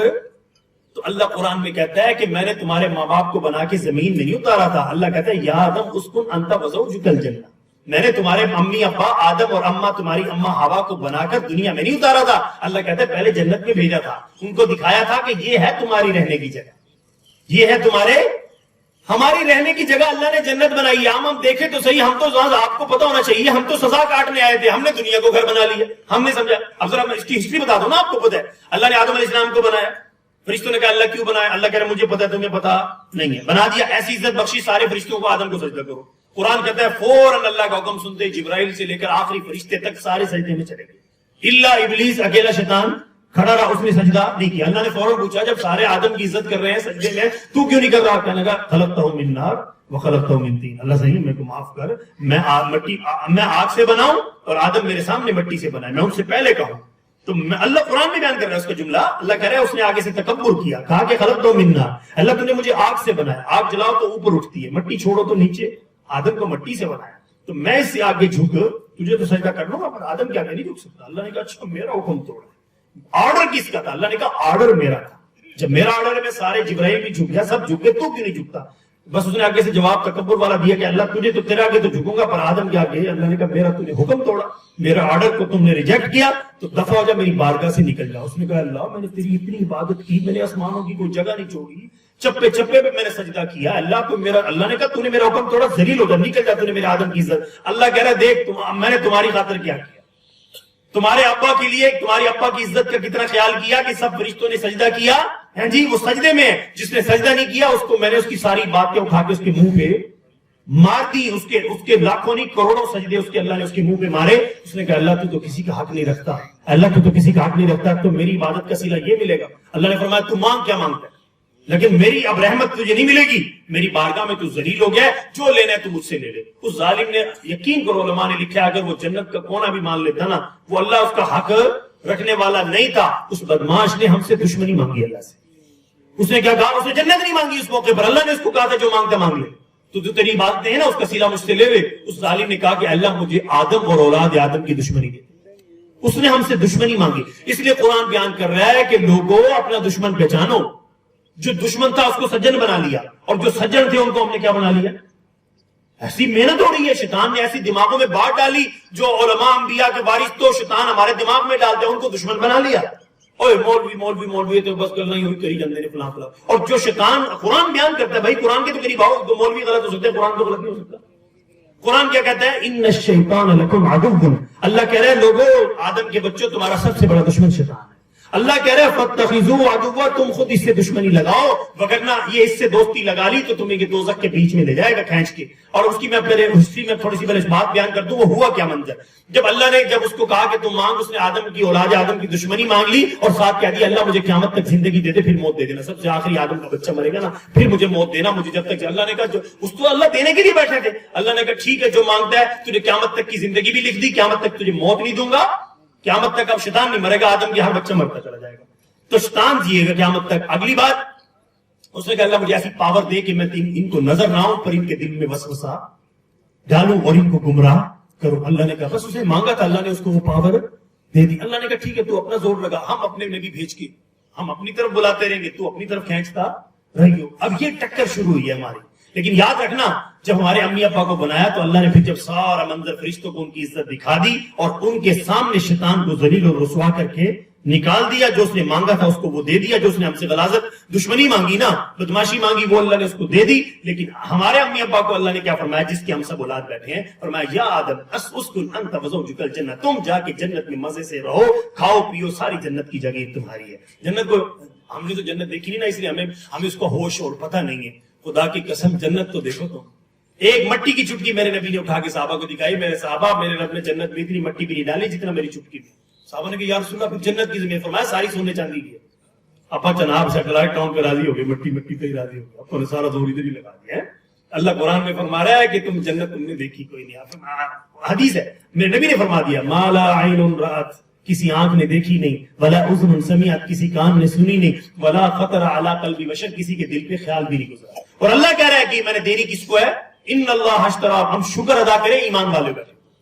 تو اللہ قرآن میں کہتا ہے کہ میں نے تمہارے ماں باپ کو بنا کے زمین میں نہیں اتارا تھا، اللہ کہتا ہے یا آدم اسکن انت وزوجک الجنہ، میں نے تمہارے امی ابا آدم اور اماں تمہاری اماں ہوا کو بنا کر دنیا میں نہیں اتارا تھا، اللہ کہتا ہے پہلے جنت میں بھیجا تھا، ان کو دکھایا تھا کہ یہ ہے تمہاری رہنے کی جگہ، یہ ہے ہماری رہنے کی جگہ، اللہ نے جنت بنائی ہے۔ ہم دیکھیں تو صحیح، ہم تو آپ کو پتا ہونا چاہیے، ہم تو سزا کاٹنے آئے تھے، ہم نے دنیا کو گھر بنا لیا، ہم نے سمجھا۔ اب ذرا میں اس کی ہسٹری بتا دوں نا، آپ کو پتا ہے اللہ نے آدم علیہ السلام کو بنایا، فرشتوں نے کہا اللہ کیوں بنایا، اللہ کہہ رہا مجھے پتا ہے تمہیں پتا نہیں ہے، بنا دیا، ایسی عزت بخشی سارے فرشتوں کو آدم کو سجدہ کرو، قرآن کہتا ہے فوراً اللہ کا حکم سنتے جبرائیل سے لے کر آخری فرشتے تک سارے سجدے میں چلے گئے، الا ابلیس اکیلا شیطان کھڑا رہا، اس نے سجدہ نہیں کیا۔ اللہ نے فوراً پوچھا جب سارے آدم کی عزت کر رہے ہیں سجدے میں، تو کیوں نہیں کر رہا؟ کہنے لگا خلقتہ من نار وخلقتہ من طین، اللہ صحیح میرے کو معاف کر، میں آگ سے بناؤں اور آدم میرے سامنے مٹی سے بنائے، میں ان سے پہلے کہوں۔ تو اللہ قرآن میں بیان کر رہا ہے اس کا جملہ، اللہ کہہ رہا ہے اس نے آگے سے تکبر کیا، کہا کہ خلقتہ من نار، اللہ تو نے مجھے آگ سے بنایا، آگ جلاؤ تو اوپر اٹھتی ہے، مٹی چھوڑو تو نیچے، آدم کو مٹی سے بنایا، تو میں اس سے آگے جھک تجھے تو سجدہ کر لوں گا، پر آدم کیا نہیں جھک سکتا۔ اللہ نے کہا اچھا میرا حکم توڑا، آرڈر کس کا تھا؟ اللہ نے کہا آرڈر میرا تھا، جب میرا آرڈر ہے میں سارے جبرائیل بھی جھک گیا، سب جھک گئے، تو کیوں نہیں جھکتا؟ بس اس نے آگے سے جواب تکبر والا دیا کہ اللہ تجھے تو تیرے آگے تو جھکوں گا، پر آدم کے آگے اللہ نے کہا میرا تو نے حکم توڑا، میرا آرڈر کو تم نے ریجیکٹ کیا، تو دفع ہو جا میری بارگاہ سے نکل جا۔ اس نے کہا اللہ میں نے تیری اتنی عبادت کی، میں نے آسمانوں کی کوئی جگہ نہیں چھوڑی، چپے چپے پہ میں نے سجدہ کیا، اللہ کو میرا، اللہ نے کہا تو نے میرا حکم توڑا، ذلیل ہو جا، نکل جا، تو نے میرے آدم کی عزت۔ اللہ کہہ رہا دیکھ میں نے تمہاری خاطر کیا کیا، تمہارے ابا کے لیے تمہاری ابا کی عزت کا کتنا خیال کیا کہ سب فرشتوں نے سجدہ کیا ہے جی، وہ سجدے میں ہے، جس نے سجدہ نہیں کیا اس کو میں نے اس کی ساری باتیں اٹھا کے اس کے منہ پہ مار دی، اس کے لاکھوں نہیں کروڑوں سجدے اس کے اللہ نے اس کے منہ پہ مارے۔ اس نے کہا اللہ تو کسی کا حق نہیں رکھتا، اللہ تو کسی کا حق نہیں رکھتا، تو میری عبادت کا صلہ یہ ملے گا۔ اللہ نے فرمایا تو مانگ کیا مانگتا ہے، لیکن میری اب رحمت تجھے نہیں ملے گی، میری بارگاہ میں تو ذلیل ہو گیا ہے، جو لینا ہے تو مجھ سے لے لے۔ اس ظالم نے، یقین کرو علماء نے لکھا اگر وہ جنت کا کونا بھی مان لیتا نا، وہ اللہ اس کا حق رکھنے والا نہیں تھا۔ اس بدماش نے ہم سے دشمنی مانگی اللہ سے، اس نے کیا کہا؟ اس نے جنت نہیں مانگی اس موقع پر، اللہ نے اس کو کہا تھا جو مانگتا مانگ لے، تو جو تیری باتیں ہیں نا اس کا صلہ مجھ سے لے لے۔ اس ظالم نے کہا کہ اللہ مجھے آدم اور اولاد آدم کی دشمنی دے، اس نے ہم سے دشمنی مانگی۔ اس لیے قرآن بیان کر رہا ہے کہ لوگوں اپنا دشمن پہچانو، جو دشمن تھا اس کو سجن بنا لیا، اور جو سجن تھے ان کو ہم نے کیا بنا لیا؟ ایسی محنت ہو رہی ہے، شیطان نے ایسی دماغوں میں بات ڈالی، جو علماء انبیاء کے وارث تو شیطان ہمارے دماغ میں ڈالتے ہیں، ان کو دشمن بنا لیا۔ اوے مولوی مولوی مولوی تو بس کرنا ہی ہوئی کری جندے نے فلاں فلاں، اور جو شیطان قرآن بیان کرتا ہے، بھائی قرآن کے تو قریب آؤ، تو مولوی غلط ہو سکتے ہیں، قرآن تو غلط نہیں ہو سکتا۔ قرآن کیا کہتا ہے؟ ان الشیطان لکم عدو، اللہ کہہ رہے ہیں لوگوں آدم کے بچوں تمہارا سب سے بڑا دشمن شیطان ہے۔ اللہ کہہ رہے ہیں فَاتَّخِذُوا عَدُوًّا، تم خود اس سے دشمنی لگاؤ، وگرنہ یہ اس سے دوستی لگا لی تو تمہیں یہ دوزخ کے بیچ میں لے جائے گا کھینچ کے۔ اور اس کی میں پہلے ہسٹری میں تھوڑی سی پہلے اس بات بیان کر دوں، وہ ہوا کیا منظر۔ جب اللہ نے جب اس کو کہا کہ تم مانگ، اس نے آدم کی اولاد آدم کی دشمنی مانگ لی، اور ساتھ کہہ دیا اللہ مجھے قیامت تک زندگی دے دے، پھر موت دے دینا، سب سے آخری آدم کا بچہ مرے گا نا، پھر مجھے موت دینا، مجھے جب تک۔ اللہ نے کہا جو اس تو اللہ دینے کے لیے بیٹھے تھے، اللہ نے کہا ٹھیک ہے جو مانگتا ہے، تجھے قیامت تک کی زندگی بھی لکھ دی، قیامت تک تجھے موت نہیں دوں گا، قیامت تک اب شیطان نہیں مرے گا، آدم کی ہر بچہ مرتا چلا جائے گا، تو شیطان جیے گا قیامت تک۔ اگلی بات اس نے کہا اللہ مجھے ایسی پاور دے کہ میں ان کو نظر نہ آؤں، پر ان کے دل میں وسوسہ ڈالوں اور ان کو گمراہ کروں۔ اللہ نے کہا بس اسے مانگا تھا، اللہ نے اس کو وہ پاور دے دی۔ اللہ نے کہا ٹھیک ہے تو اپنا زور لگا، ہم اپنے نبی بھیج کے ہم اپنی طرف بلاتے رہیں گے، تو اپنی طرف کھینچتا رہیو۔ اب یہ ٹکر شروع ہوئی ہے ہماری، لیکن یاد رکھنا جب ہمارے امی ابا کو بنایا تو اللہ نے پھر جب سارا منظر فرشتوں کو ان کی عزت دکھا دی، اور ان کے سامنے شیطان کو ذلیل اور رسوا کر کے نکال دیا، جو اس نے مانگا تھا اس کو وہ دے دیا، جو اس نے ہم سے غلاظت دشمنی مانگی نا، بدماشی مانگی، وہ اللہ نے اس کو دے دی۔ لیکن ہمارے امی ابا کو اللہ نے کیا فرمایا، جس کے ہم سب اولاد بیٹھے ہیں، فرمایا یا آدم اسکن انت وزوجک الجنہ، تم جا کے جنت میں مزے سے رہو، کھاؤ پیو، ساری جنت کی جگہ تمہاری ہے۔ جنت کو ہم نے تو جنت دیکھی نہیں نا، اس لیے ہمیں اس کو ہوش اور پتہ نہیں ہے۔ خدا کی قسم جنت تو دیکھو تو ایک مٹی کی چٹکی میرے نبی نے اٹھا کے صحابہ کو دکھائی، میرے صحابہ میرے رب نے جنت میں اتنی مٹی بھی نہیں ڈالی جتنا میری چٹکی میں۔ صحابہ نے کہا یا رسول اللہ پھر جنت کی زمین، فرمایا ساری سونے چاندی کی ہے۔ اپا جناب سیٹلائٹ ٹاؤن پہ راضی ہو گئے، مٹی مٹی پہ ہی راضی ہو گئے، اپا نے سارا زور ادھر ہی لگا دیا ہے۔ اللہ قرآن میں فرما رہا ہے کہ تم جنت تم نے دیکھی کوئی نہیں، حدیث ہے میرے نبی نے فرما دیا ما لا عین رات، کسی آنکھ نے دیکھی نہیں، ولا اذن سمعت، کسی کان نے سنی نہیں، ولا خطر علی قلب بشر، کسی کے دل پہ خیال بھی نہیں گزرا۔ اور اللہ کہہ رہا ہے کہ میں نے دینی کس کو ہے، ان اللہ اشترى، ہم شکر ادا کریں ایمان والے کا۔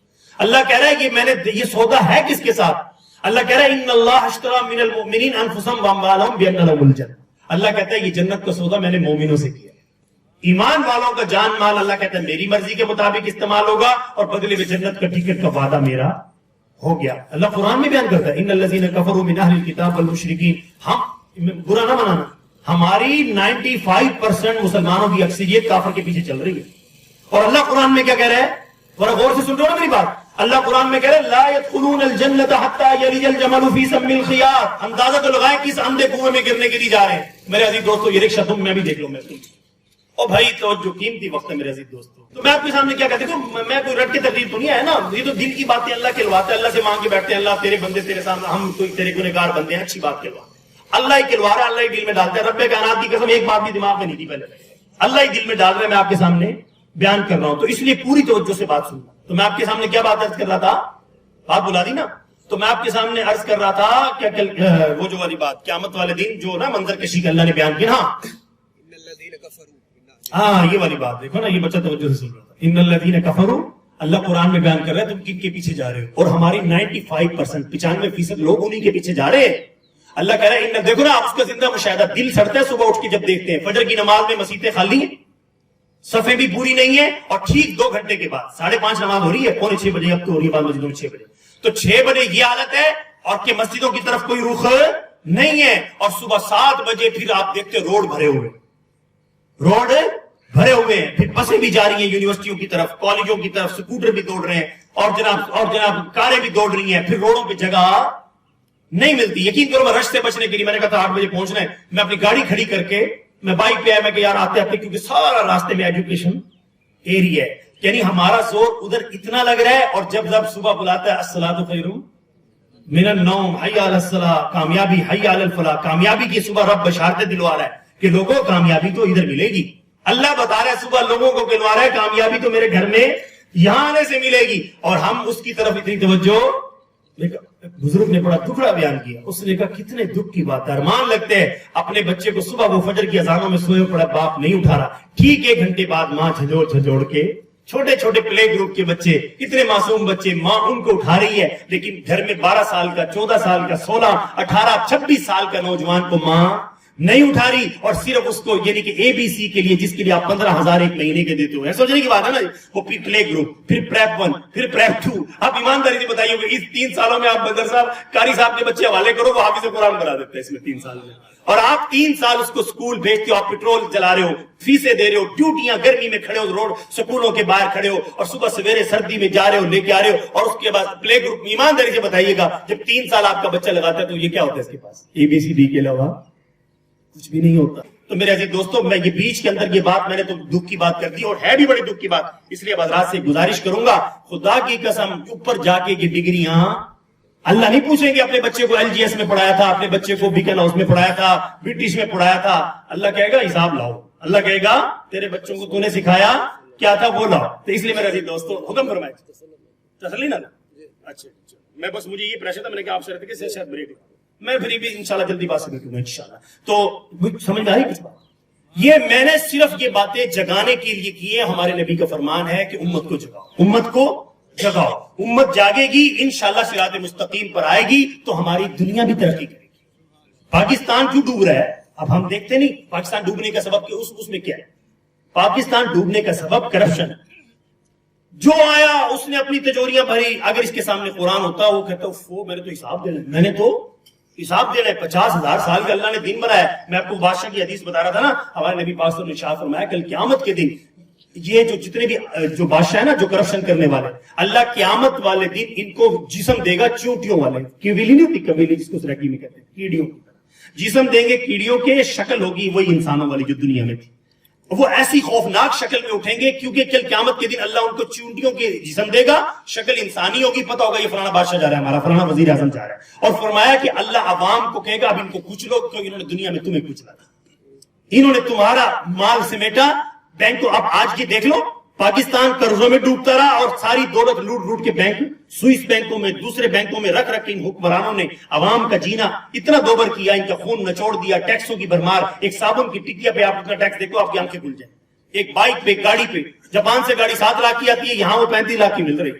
اللہ کہہ رہا ہے کہ میں نے یہ سودا ہے کس کے ساتھ، اللہ کہہ رہا ہے ان اللہ اشترى من المؤمنین انفسهم واموالهم بان لهم الجنہ، اللہ کہتا ہے یہ جنت کا سودا میں نے مومنوں سے کیا، ایمان والوں کا جان مال اللہ کہتا ہے میری مرضی کے مطابق استعمال ہوگا، اور بدلے میں جنت کا ٹکٹ کا وعدہ میرا ہو گیا۔ اللہ قرآن میں بیان کرتا ہے ان الذین کفروا من اہل الکتاب والمشرکین، ہم برا نہ منانا، ہماری 95% مسلمانوں کی اکثریت کافر کے پیچھے چل رہی ہے۔ اور اللہ قرآن میں کیا کہہ رہا ہے، ذرا غور سے سن رہے ہو نا میری بات، اللہ قرآن میں کہہ رہا ہے لا يدخلون الجنة حتى يلج الجمل في سم الخياط، اندازہ تو لگائیں کس اندھے کنویں میں گرنے کے لیے جا رہے ہیں۔ میرے عزیز دوستو یہ رکشہ تم میں بھی دیکھ لو، میں اور بھائی تو جو قیمتی وقت ہے میرے عزیز دوستوں، تو میں آپ کے سامنے کیا کہتے ہیں، میں کوئی رٹ کے تقریر تو نہیں ہے نا، یہ تو دل کی باتیں اللہ کھلواتا ہے، اللہ سے مانگ کے بیٹھتے ہیں، اللہ تیرے بندے تیرے سامنے، ہم کوئی تیرے گنہگار بندے ہیں، اچھی بات کھلوا، اللہ ہی کھلوا رہا ہے، اللہ ہی دل میں ڈالتا ہے، رب کائنات کی قسم ایک بات بھی دماغ میں نہیں تھی پہلے، اللہ ہی دل میں ڈال رہا ہے، میں آپ کے سامنے بیان کر رہا ہوں، تو اس لیے پوری توجہ سے بات سننا۔ تو میں آپ کے سامنے کیا بات عرض کر رہا تھا، بات بلا دی نا، تو میں آپ کے سامنے عرض کر رہا تھا کہ وہ جو والی بات قیامت والے دن جو نا منظر کشی کا اللہ نے بیان کیا، ہاں یہ والی بات دیکھو نا، یہ بچہ توجہ سے سن رہا تھا، ان الذین کفروا، اللہ قرآن میں بیان کر رہا ہے تم کن کے پیچھے جا رہے ہو، اور ہماری 95% 95% لوگ انہی کے پیچھے جا رہے ہیں۔ اللہ کہہ رہا ہے ان، دیکھو نا آپ اس کا زندہ مشاہدہ، دل سڑتا ہے صبح اٹھ کے جب دیکھتے ہیں فجر کی نماز میں مسیتیں خالی ہیں، صفیں بھی پوری نہیں ہے، اور ٹھیک 2 گھنٹے کے بعد 5:30 نماز ہو رہی ہے، 5:45 بجے اب تو ہو رہی ہے، بعض مسجدوں میں 6 بجے، تو 6 بجے یہ حالت ہے، اور کہ مسجدوں کی طرف کوئی رخ نہیں ہے، اور صبح 7 بجے پھر آپ دیکھتے روڈ بھرے ہوئے، روڈ بھرے ہوئے ہیں، پھر بسیں بھی جا رہی ہیں یونیورسٹیوں کی طرف، کالجوں کی طرف، سکوٹر بھی دوڑ رہے ہیں، اور جناب کاریں بھی دوڑ رہی ہیں، پھر روڈوں پہ جگہ نہیں ملتی۔ یقین کرو میں رش سے بچنے کے لیے، میں نے کہا تھا 8 بجے پہنچنا ہے، میں اپنی گاڑی کھڑی کر کے میں بائک پہ آیا، میں کہ یار آتے آتے، کیونکہ سارا راستے میں ایجوکیشن ایریا ہے، یعنی ہمارا زور ادھر اتنا لگ رہا ہے، اور جب صبح بلاتا ہے الصلاۃ خیر من النوم، حی علی الصلاۃ، کامیابی، حی علی الفلاح، کامیابی کی صبح رب بشارتیں دلوا رہا ہے کہ لوگوں کامیابی تو ادھر ملے گی، اللہ بتا رہا ہے صبح لوگوں کو دلوا رہا ہے کامیابی تو میرے گھر میں یہاں آنے سے ملے گی، اور ہم اس کی طرف اتنی توجہ۔ بزرگ نے بڑا ٹکڑا بیان کیا، اس نے کہا کتنے دکھ کی بات ہے، ارمان لگتے ہیں اپنے بچے کو صبح وہ فجر کی اذانوں میں سوئے پڑا باپ نہیں اٹھا رہا، ٹھیک 1 گھنٹے بعد ماں جھجوڑ کے، چھوٹے چھوٹے پلے گروپ کے بچے، اتنے معصوم بچے، ماں ان کو اٹھا رہی ہے، لیکن گھر میں 12 سال کا، 14 سال کا، 16، 18، 26 سال کا نوجوان کو ماں نہیں اٹھا رہی، اور صرف اس کو یعنی کہ ABC کے لیے، جس کے لیے آپ 15,000 ایک مہینے کے دیتے ہو، سوچنے کی بات ہے نا، وہ پلے گروپ، پھر پریپ 1، پھر پریپ 2، آپ ایمانداری سے بتائیے کہ اس 3 سالوں میں آپ بدر صاحب قاری صاحب کے بچے حوالے کرو، وہ حافظ قرآن بنا دیتے ہیں اس میں 3 سال میں، اور آپ 3 سال اس کو سکول بھیجتے ہو، آپ پیٹرول جلا رہے ہو، فیسیں دے رہے ہو، ڈیوٹیاں گرمی میں کھڑے ہو، روڈ سکولوں کے باہر کھڑے ہو، اور صبح سویرے سردی میں جا رہے ہو، لے کے آ رہے ہو، اور اس کے بعد پلے گروپ، ایمانداری سے بتائیے گا جب 3 سال آپ کا بچہ لگاتا ہے تو یہ کیا ہوتا ہے اس کے پاس، ABCD کے علاوہ کچھ بھی نہیں ہوتا۔ تو میرے عزیز دوستوں، میں یہ بیچ کے اندر یہ بات میں نے تو دکھ کی بات کر دی، اور ہے بھی بڑی دکھ کی بات، اس لیے حضرات سے گزارش کروں گا، خدا کی قسم اوپر جا کے یہ ڈگریاں اللہ نہیں پوچھیں گے اپنے بچے کو LGS میں پڑھایا تھا، اپنے بچے کو بیکن ہاؤس میں پڑھایا تھا، برٹش میں پڑھایا تھا، اللہ کہے گا حساب لاؤ، اللہ کہے گا تیرے بچوں کو تو نے سکھایا کیا تھا وہ لاؤ۔ تو اس لیے میرے عزیز دوستوں حکم فرمائے، تسلی نہ اچھا میں بس مجھے یہ پریشر تھا، میں نے کہا آپ سے رہتے کہ شاید بریک، میں پھر بھی انشاءاللہ جلدی بات سے بیٹھوں گا انشاءاللہ۔ تو سمجھ میں آئی کچھ بات؟ یہ میں نے صرف یہ باتیں جگانے کے لیے کی ہیں، ہمارے نبی کا فرمان ہے کہ امت کو جگاؤ، امت کو جگاؤ، امت جاگے گی انشاءاللہ صراط مستقیم پر آئے گی تو ہماری دنیا بھی ترقی کرے گی۔ پاکستان کیوں ڈوب رہا ہے اب ہم دیکھتے نہیں، پاکستان ڈوبنے کا سبب اس میں کیا ہے؟ پاکستان ڈوبنے کا سبب کرپشن، جو آیا اس نے اپنی تجوریاں بھری، اگر اس کے سامنے قرآن ہوتا وہ کہتا میں نے تو حساب دینا، میں نے تو حساب دینا ہے، 50,000 سال کا اللہ نے دن بنایا ہے۔ میں آپ کو بادشاہ کی حدیث بتا رہا تھا نا، ہمارے نبی پاک صلی اللہ علیہ وسلم نے ارشاد فرمایا کل قیامت کے دن یہ جو جتنے بھی جو بادشاہ ہے نا جو کرپشن کرنے والے، اللہ قیامت والے دن ان کو جسم دے گا چونٹیوں والے، کیویلی نہیں ہوتی کبیلی جس کو سرکی میں کہتے ہیں، کیڑیوں کی طرح جسم دیں گے، کیڑیوں کے شکل ہوگی وہی انسانوں والی جو دنیا میں تھی، وہ ایسی خوفناک شکل میں اٹھیں گے کیونکہ کل قیامت کے دن اللہ ان کو چونٹیوں کے جسم دے گا، شکل انسانی ہوگی، پتہ ہوگا یہ فلانا بادشاہ جا رہا ہے، ہمارا فلانا وزیر اعظم جا رہا ہے، اور فرمایا کہ اللہ عوام کو کہے گا اب ان کو کچھ لو، کیونکہ انہوں نے دنیا میں تمہیں کچلا تھا، انہوں نے تمہارا مال سمیٹا، بینک کو اب آج کی دیکھ لو، پاکستان قرضوں میں ڈوبتا رہا اور ساری دولت لوٹ لوٹ کے بینک سوئس بینکوں میں دوسرے بینکوں میں رکھ رکھ کے ان حکمرانوں نے عوام کا جینا اتنا دوبر کیا، ان کا خون نچوڑ دیا، ٹیکسوں کی بھرمار، ایک صابن کی ٹکیا پہ آپ اتنا ٹیکس دیکھو آپ کی آنکھیں کھل جائیں، ایک بائک پہ گاڑی پہ جاپان سے گاڑی 7 لاکھ کی آتی ہے، یہاں وہ 35 لاکھ کی مل رہی،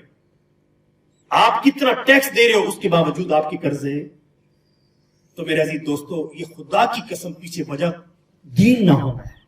آپ کتنا ٹیکس دے رہے ہو اس کے باوجود آپ کے قرضے۔ تو میرے عزیز دوستو یہ خدا کی قسم پیچھے وجہ دین نہ ہونا ہے،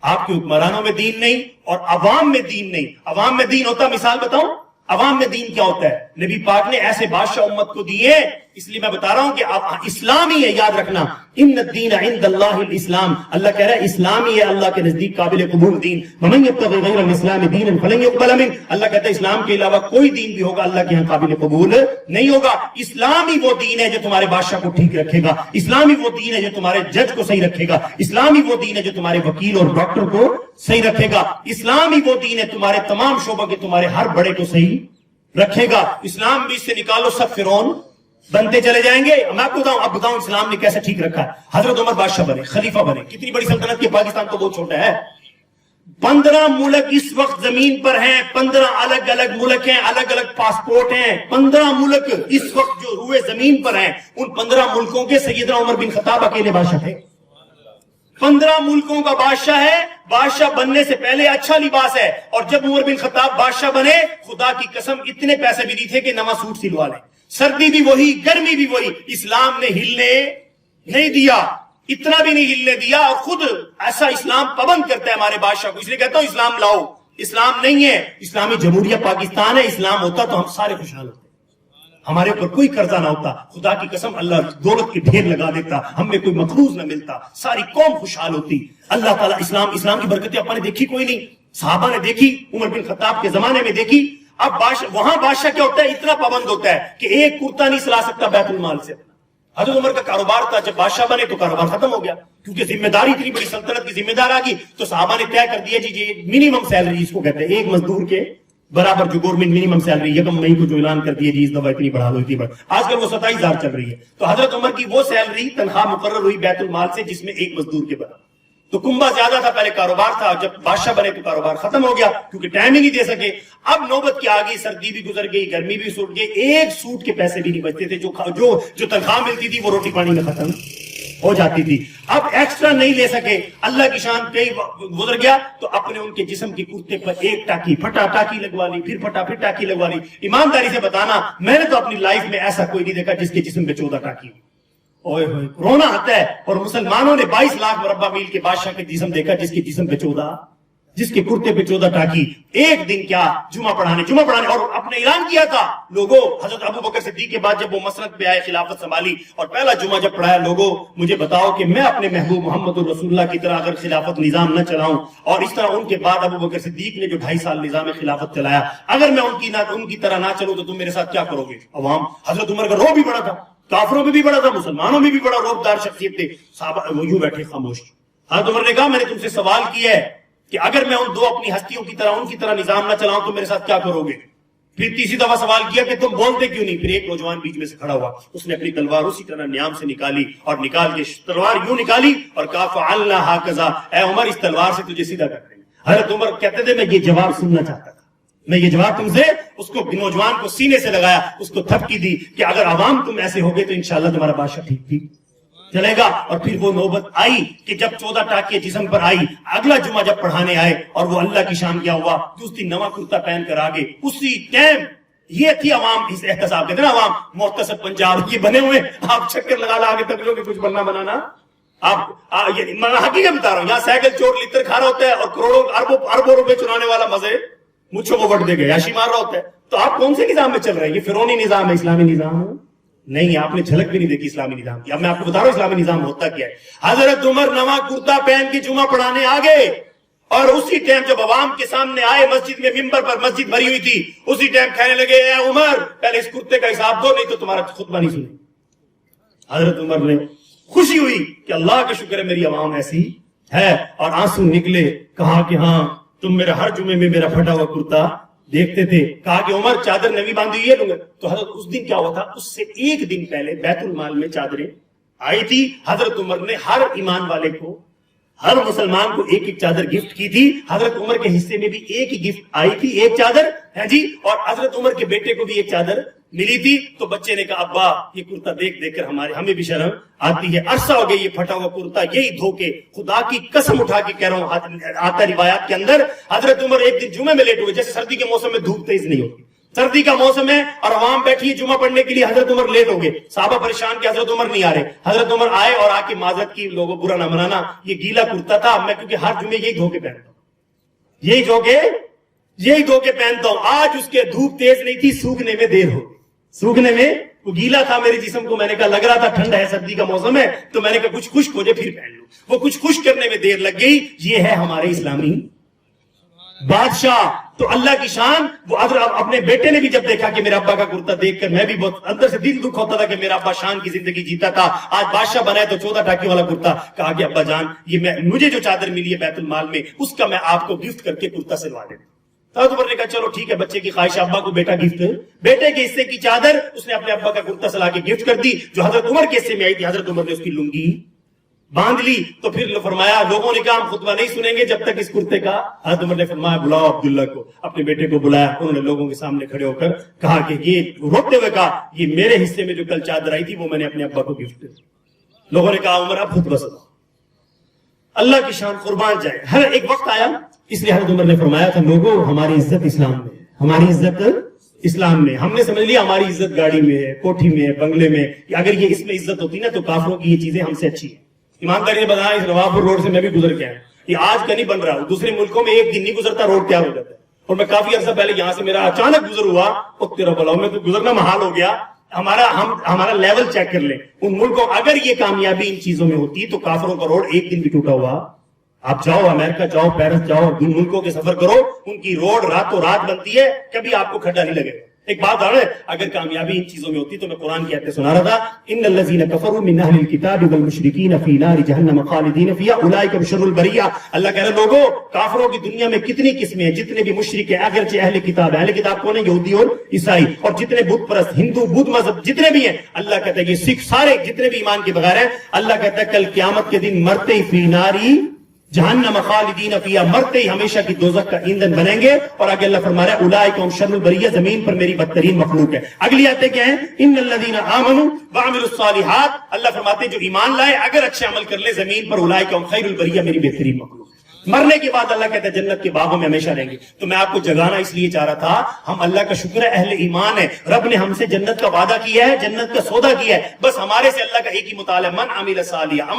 آپ کے حکمرانوں میں دین نہیں اور عوام میں دین نہیں۔ عوام میں دین ہوتا، مثال بتاؤں عوام میں دین کیا ہوتا ہے، نبی پاک نے ایسے بادشاہ امت کو دیے. اس لیے میں بتا رہا ہوں کہ آپ اسلام ہی ہے, یاد رکھنا, ان الدین عند اللہ الاسلام, اللہ کہہ رہا ہے اسلام ہی ہے اللہ کے نزدیک قابل قبول دین. ومن یبتغی غیر الاسلام دینا فلن یقبل منہ, اللہ کہتا ہے اسلام کے علاوہ کوئی دین بھی ہوگا اللہ کے یہاں قابل قبول نہیں ہوگا. اسلام ہی وہ دین ہے جو تمہارے بادشاہ کو ٹھیک رکھے گا, اسلام ہی وہ دین ہے جو تمہارے جج کو صحیح رکھے گا, اسلام ہی وہ دین ہے جو تمہارے وکیل اور ڈاکٹر کو صحیح رکھے گا, اسلام ہی وہ دین ہے تمہارے تمام شعبوں کے تمہارے ہر بڑے کو صحیح رکھے گا. اسلام بھی سے نکالو سب فرعون بنتے چلے جائیں گے. میں آپ کو بتاؤں اسلام نے کیسے ٹھیک رکھا ہے. حضرت عمر بادشاہ بنے, خلیفہ بنے, کتنی بڑی سلطنت کی, پاکستان تو بہت چھوٹا ہے. 15 ملک اس وقت زمین پر ہیں, 15 الگ الگ ملک ہیں, الگ الگ پاسپورٹ ہیں. 15 ملک اس وقت جو روئے زمین پر ہیں, ان 15 ملکوں کے سیدنا عمر بن خطاب اکیلے بادشاہ تھے. 15 ملکوں کا بادشاہ ہے. بادشاہ بننے سے پہلے اچھا لباس ہے, اور جب عمر بن خطاب بادشاہ بنے, خدا کی قسم اتنے پیسے بھی نہیں تھے کہ نواں سوٹ سلوا لیں. سردی بھی وہی, گرمی بھی وہی. اسلام نے ہلنے نہیں دیا, اتنا بھی نہیں ہلنے دیا, اور خود ایسا اسلام پابند کرتا ہے ہمارے بادشاہ کو. اس لیے کہتا ہوں اسلام لاؤ. اسلام نہیں ہے, اسلامی جمہوریہ پاکستان ہے. اسلام ہوتا تو ہم سارے خوشحال ہوتے, ہمارے اوپر کوئی قرضہ نہ ہوتا. خدا کی قسم اللہ دولت کے ڈھیر لگا دیتا, ہم میں کوئی مقروض نہ ملتا, ساری قوم خوشحال ہوتی. اللہ تعالیٰ اسلام کی برکتیں اپنے دیکھی کوئی نہیں, صحابہ نے دیکھی, عمر بن خطاب کے زمانے میں دیکھی. اب وہاں بادشاہ کیا ہوتا ہے, اتنا پابند ہوتا ہے کہ ایک کرتا نہیں سلا سکتا بیت المال سے. حضرت عمر کا کاروبار تھا, جب بادشاہ بنے تو کاروبار ختم ہو گیا, کیونکہ ذمہ داری اتنی بڑی سلطنت کی ذمہ دار آ گئی. تو صحابہ نے طے کر دیا جی منیمم سیلری اس کو کہتے ہیں, ایک مزدور کے برابر جو گورنمنٹ منیمم سیلری 1 مئی کو جو اعلان کر دیا جی اس دفعہ اتنی بڑھا دو, اتنی بڑھ. آج کل وہ 27,000 چل رہی ہے. تو حضرت عمر کی وہ سیلری تنخواہ مقرر ہوئی بیت المال سے جس میں ایک مزدور کے برابر. تو کنبا زیادہ تھا, پہلے کاروبار تھا, جب بادشاہ بنے تو کاروبار ختم ہو گیا کیونکہ ٹائم ہی نہیں دے سکے. اب نوبت کی آ گئی, سردی بھی گزر گئی, گرمی بھی سوٹ گئی, ایک سوٹ کے پیسے بھی نہیں بچتے تھے. جو تنخواہ ملتی تھی وہ روٹی پانی میں ختم ہو جاتی تھی. اب ایکسٹرا نہیں لے سکے, اللہ کی شان کئی گزر گیا تو اپنے ان کے جسم کی کرتے پر ایک ٹاکی پھٹا ٹاکی لگوا لی, پھر پھٹا پھر ٹاکی لگوا لی. ایمانداری سے بتانا, میں نے تو اپنی لائف میں ایسا کوئی نہیں دیکھا جس کے جسم پہ 14 ٹاکی ہو. کورونا آتا ہے اور مسلمانوں نے 22 لاکھ مربع میل کے بادشاہ کے جسم دیکھا جس کے جسم پہ 14, جس کے کرتے پہ 14 ٹاکی. ایک دن کیا جمعہ پڑھانے اور اپنے اعلان کیا تھا لوگوں. حضرت ابو بکر صدیق کے بعد جب وہ مسند پہ آئے, خلافت سنبھالی اور پہلا جمعہ جب پڑھایا, لوگوں مجھے بتاؤ کہ میں اپنے محبوب محمد الرسول اللہ کی طرح اگر خلافت نظام نہ چلاؤں, اور اس طرح ان کے بعد ابو بکر صدیق نے جو 2.5 سال نظام خلافت چلایا, اگر میں ان کی طرح نہ چلوں تو تم میرے ساتھ کیا کرو گے عوام. حضرت عمر کا روح بھی بڑا تھا, کافروں میں بھی بڑا تھا, مسلمانوں میں بھی بڑا روبدار شخصیت تھے. صحابہ وہ یوں بیٹھے خاموش. حضرت عمر نے کہا میں نے تم سے سوال کیا ہے کہ اگر میں ان 2 اپنی ہستیوں کی طرح ان کی طرح نظام نہ چلاؤں تو میرے ساتھ کیا کرو گے. پھر تیسری دفعہ سوال کیا کہ تم بولتے کیوں نہیں. پھر ایک نوجوان بیچ میں سے کھڑا ہوا, اس نے اپنی تلوار اسی طرح نیام سے نکالی اور نکال کے تلوار یوں نکالی اور کہا فعلنا ہاکذا, اے عمر اس تلوار سے تجھے سیدھا کر دیں گے. حضرت عمر کہتے تھے میں یہ جواب سننا چاہتا تھا, میں یہ جواب تم سے, اس کو نوجوان کو سینے سے لگایا, اس کو تھپکی دی کہ اگر عوام تم ایسے ہوگے تو انشاءاللہ تمہارا بادشاہ ٹھیک چلے گا. اور پھر وہ نوبت آئی کہ جب 14 ٹاکی جسم پر آئی, اگلا جمعہ جب پڑھانے آئے اور وہ اللہ کی شان کیا ہوا کہ اس دن نواں کرتا پہن کر آگے. اسی ٹائم یہ تھی عوام, اس احتساب کہتے ہیں نا عوام, محتسب پنجاب, یہ بنے ہوئے آپ چکر لگا لا آگے تک لو کہ کچھ بننا بنانا. آپ میں حقیقت بتا رہا ہوں, یہاں سائیکل چور لتر کھا رہا ہوتا ہے اور کروڑوں اربوں روپے چرانے والا مزے مجھے وہ وٹ دے گئے یاشی مار رہا ہوتا ہے. تو آپ کون سے نظام میں چل رہے ہیں؟ یہ فرعونی نظام ہے, اسلامی نظام نہیں. آپ نے جھلک بھی نہیں دیکھی اسلامی نظام کی. اب میں آپ کو بتا رہا ہوں اسلامی نظام ہوتا کیا ہے. حضرت عمر نواں کرتا پہن کے جمعہ پڑھانے آ گئے, اور اسی ٹائم جب عوام کے سامنے آئے مسجد میں, ممبر پر مسجد بھری ہوئی تھی, اسی ٹائم کہنے لگے اے عمر پہلے اس کرتے کا حساب دو نہیں تو تمہارا خطبہ نہیں سنیں. حضرت عمر نے خوشی ہوئی کہ اللہ کا شکر ہے میری عوام ایسی ہے, اور آنسو نکلے. کہا کہ ہاں تم میرا ہر جمعے میں میرا پھٹا ہوا کرتا دیکھتے تھے. کہا کہ عمر چادر نوی باندھی ہوئی ہے لوں گے. تو حضرت اس دن کیا ہوا تھا, اس سے ایک دن پہلے بیت المال میں چادریں آئی تھی. حضرت عمر نے ہر ایمان والے کو, ہر مسلمان کو ایک ایک چادر گفٹ کی تھی. حضرت عمر کے حصے میں بھی ایک ہی گفٹ آئی تھی, ایک چادر ہے جی. اور حضرت عمر کے بیٹے کو بھی ایک چادر ملی تھی. تو بچے نے کہا ابا یہ کرتا دیکھ دیکھ کر ہمیں بھی شرم آتی ہے, عرصہ ہو گیا یہ پھٹا ہوا کرتا یہی دھو کے, خدا کی قسم اٹھا کے کہہ رہا ہوں, آتا روایات کے اندر. حضرت عمر ایک دن جمعے میں لیٹ ہوئے, جیسے سردی کے موسم میں دھوپ تیز نہیں ہوتی, سردی کا موسم ہے اور عوام بیٹھی ہے جمعہ پڑھنے کے لیے, حضرت عمر لیٹ ہو گئے. صحابہ پریشان کہ حضرت عمر نہیں آ رہے. حضرت عمر آئے اور آ کے معذرت کی, لوگوں برا نہ منانا, یہ گیلا کرتا تھا, میں کیونکہ ہر جمعے یہی دھو کے پہنتا ہوں, یہی دھو کے یہی دھوکے پہنتا ہوں. آج اس کے دھوپ تیز نہیں تھی, سوکھنے میں دیر ہو گئی. سوکھنے میں وہ گیلا تھا میرے جسم کو, میں نے کہا لگ رہا تھا ٹھنڈا ہے, سردی کا موسم ہے, تو میں نے کہا کچھ خشک ہو جائے پھر پہن لوں. وہ کچھ خشک کرنے میں دیر لگ گئی. یہ ہے ہمارے اسلامی بادشاہ. تو اللہ کی شان. وہ اپنے بیٹے نے بھی جب دیکھا کہ میرا ابا کا کرتا دیکھ کر میں بھی بہت اندر سے دل دکھ ہوتا تھا کہ میرا ابا شان کی زندگی جیتا تھا, آج بادشاہ بنا ہے تو 14 ٹاکی والا کرتا. کہا کہ ابا جان یہ مجھے جو چادر ملی ہے بیت المال میں, اس کا میں آپ کو گفٹ کر کے کرتا سلوا دیتا. حضرت عمر نے کہا چلو ٹھیک ہے, بچے کی خواہش, ابا کو بیٹا گفٹ. بیٹے کے حصے کی چادر اس نے اپنے ابا کا کرتا سلا کے گفٹ کر دی, جو حضرت عمر کے حصے میں آئی تھی. حضرت عمر نے اس کی لنگی باندھ لی. تو پھر فرمایا لوگوں نے کہا ہم خطبہ نہیں سنیں گے جب تک اس کرتے کا. حضرت عمر نے فرمایا بلاؤ عبداللہ کو. اپنے بیٹے کو بلایا. انہوں نے لوگوں کے سامنے کھڑے ہو کر کہا کہ یہ روتے ہوئے کہا یہ میرے حصے میں جو کل چادر آئی تھی وہ میں نے اپنے ابا کو گفٹ دی. لوگوں نے کہا عمر اب خطبہ سنا. اللہ کی شان قربان جائے. ہر ایک وقت آیا, اس لیے حضرت عمر نے فرمایا تھا لوگوں ہماری عزت اسلام میں ہے, ہماری عزت اسلام میں. ہم نے سمجھ لیا ہماری عزت گاڑی میں ہے, کوٹھی میں ہے, بنگلے میں. اگر یہ اس میں عزت ہوتی نا تو کافروں کی یہ چیزیں ہم سے اچھی ہیں. ایمانداری نے بتایا اس روابر روڈ سے میں بھی گزر کے آیا, یہ آج کا نہیں بن رہا. دوسرے ملکوں میں ایک دن نہیں گزرتا روڈ تیار ہو جاتا ہے. اور میں کافی عرصہ پہلے یہاں سے میرا اچانک گزر ہوا, تیرا بلاؤ میں تو گزرنا محال ہو گیا. ہمارا لیول چیک کر لیں. ان ملکوں اگر یہ کامیابی ان چیزوں میں ہوتی تو کافروں کا روڈ ایک دن بھی ٹوٹا ہوا. آپ جاؤ امریکہ جاؤ, پیرس جاؤ, ان ملکوں کے سفر کرو, ان کی روڈ راتوں رات بنتی ہے, کبھی آپ کو کھڈا نہیں لگے گا. ایک بات ہے, اگر کامیابی ان چیزوں میں ہوتی تو میں قرآن کی آیت سنا رہا تھا, ان الذین کفروا من اہل الکتاب والمشرکین فی نار جہنم خالدین فیہا اولئک شر البریہ. اللہ کہہ رہے لوگوں کافروں کی دنیا میں کتنی قسمیں ہیں, جتنے بھی مشرک ہیں اگرچہ اہل کتاب. اہل کتاب کون ہے؟ یہودی اور عیسائی. اور جتنے بت پرست ہندو بدھ مذہب جتنے بھی ہیں, اللہ کہتا ہے یہ سکھ سارے جتنے بھی ایمان کے بغیر ہیں, اللہ کہتا ہے کل قیامت کے دن مرتے ہی فی ناری جہنم خالدین فیہا, مرتے ہی ہمیشہ کی دوزخ کا ایندھن بنیں گے. اور آگے اللہ فرما رہا ہے اولئک هم شر البریہ, زمین پر میری بدترین مخلوق ہے. اگلی آیتیں کیا ہیں؟ ان الذین آمنوا وعملوا الصالحات. اللہ فرماتے ہیں جو ایمان لائے اگر اچھے عمل کر لے زمین پر, اولئک هم خیر البریہ, میری بہترین مخلوق. مرنے کے بعد اللہ کہتا ہے جنت کے باغوں میں ہمیشہ رہیں گے. تو میں آپ کو جگانا اس لیے چاہ رہا تھا, ہم اللہ کا شکر ہے اہل ایمان ہے, رب نے ہم سے جنت کا وعدہ کیا ہے, جنت کا سودا کیا ہے. بس ہمارے سے اللہ کا ایک ہی مطالبہ, من عمل صالحا,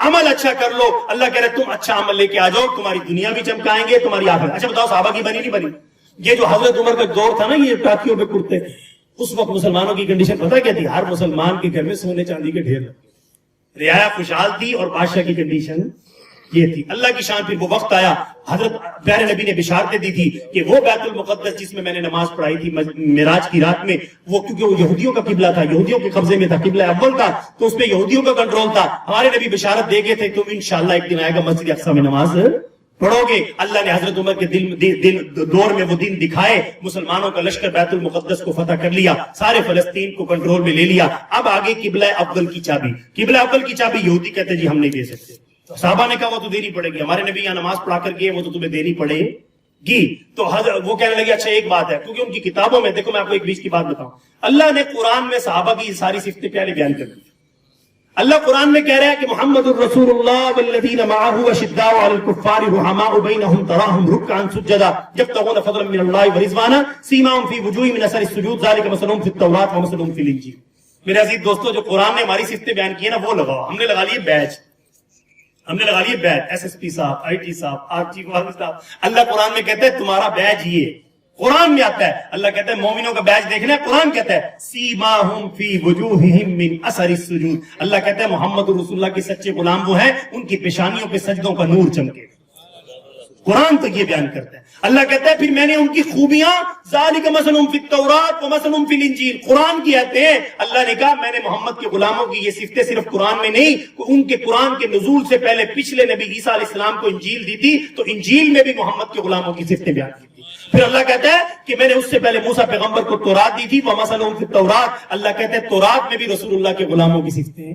عمل اچھا کر لو. اللہ کہہ رہے تم اچھا عمل لے کے آ جاؤ, تمہاری دنیا بھی چمکائیں گے, تمہاری آخرت. اچھا بتاؤ صحابہ کی بنی نہیں بنی؟ یہ جو حضرت عمر کا دور تھا نا, یہ ٹاکیوں پہ کرتے تھے, اس وقت مسلمانوں کی کنڈیشن پتہ کیا تھی؟ ہر مسلمان کے گھر میں سونے چاندی کے ڈھیر لگے, رعایا خوشحال تھی, اور بادشاہ کی کنڈیشن یہ تھی. اللہ کی شان. پھر وہ وقت آیا, حضرت پیارے نبی نے بشارتیں دی تھی کہ وہ بیت المقدس جس میں میں نے نماز پڑھائی تھی معراج کی رات میں, وہ کیونکہ وہ یہودیوں کا قبلہ تھا, یہودیوں کے قبضے میں تھا, قبلہ اول تھا, تو اس پہ یہودیوں کا کنٹرول تھا. ہمارے نبی بشارت دے گئے تھے تم انشاءاللہ ایک دن آئے گا مسجد اقصی میں نماز پڑھو گے. اللہ نے حضرت عمر کے دور میں وہ دن دکھائے, مسلمانوں کا لشکر بیت المقدس کو فتح کر لیا, سارے فلسطین کو کنٹرول میں لے لیا. اب آگے قبلہ اول کی چابی, قبلہ اول کی چابی یہودی کہتے جی ہم نہیں دے سکتے. صحابہ نے کہا وہ تو دینی پڑے گی, ہمارے نبی یہاں نماز پڑھا کر گئے, وہ تو تمہیں دینی پڑے گی. تو وہ کہنے لگے اچھا ایک بات ہے, کیونکہ ان کی کتابوں میں, دیکھو میں آپ کو ایک بیچ کی بات بتاؤں, اللہ نے قرآن میں صحابہ کی ساری صفتیں پہلے بیان کر دی. اللہ قرآن میں کہہ رہا ہے کہ محمد الرسول اللہ والذین معه اشداء علی الکفار رحماء بینہم تراہم رکعا سجدا یبتغون فضلا من اللہ ورضوانا سیماہم فی وجوہہم من اثر السجود ذلک مثلہم فی التوراۃ ومثلہم فی الانجیل. میرے عزیز دوستو, جو قرآن نے ہماری صفتیں بیان کی ہیں نا وہ لگاؤ. ہم نے لگا لیے بیج, ہم نے لگا لیے بیج, ایس ایس پی صاحب, آئی ٹی صاحب, آر چیف صاحب. اللہ قرآن میں کہتا ہے تمہارا بیج یہ, قرآن میں آتا ہے. اللہ کہتا ہے مومنوں کا بیج دیکھنا ہے, قرآن کہتا ہے سیماہم فی وجوہہم من اثر السجود. اللہ کہتا ہے محمد رسول اللہ کے سچے غلام وہ ہیں ان کی پیشانیوں پہ سجدوں کا نور چمکے. قرآن تو یہ بیان کرتا ہے. اللہ کہتا ہے پھر میں نے ان کی خوبیاں ذالک مثلہم فی التوراۃ ومثلہم فی الانجیل, قرآن کی آیتیں ہیں. اللہ نے کہا میں نے محمد کے غلاموں کی یہ صفتیں صرف قرآن میں نہیں, ان کے قرآن کے نزول سے پہلے پچھلے نبی عیسیٰ علیہ السلام کو انجیل دی تھی, تو انجیل میں بھی محمد کے غلاموں کی صفتیں بیان کی تھی. پھر اللہ کہتا ہے کہ میں نے اس سے پہلے موسیٰ پیغمبر کو تورات دی تھی, ومثلہم فی التوراۃ. اللہ کہتا ہے تورات میں بھی رسول اللہ کے غلاموں کی صفتیں ہیں.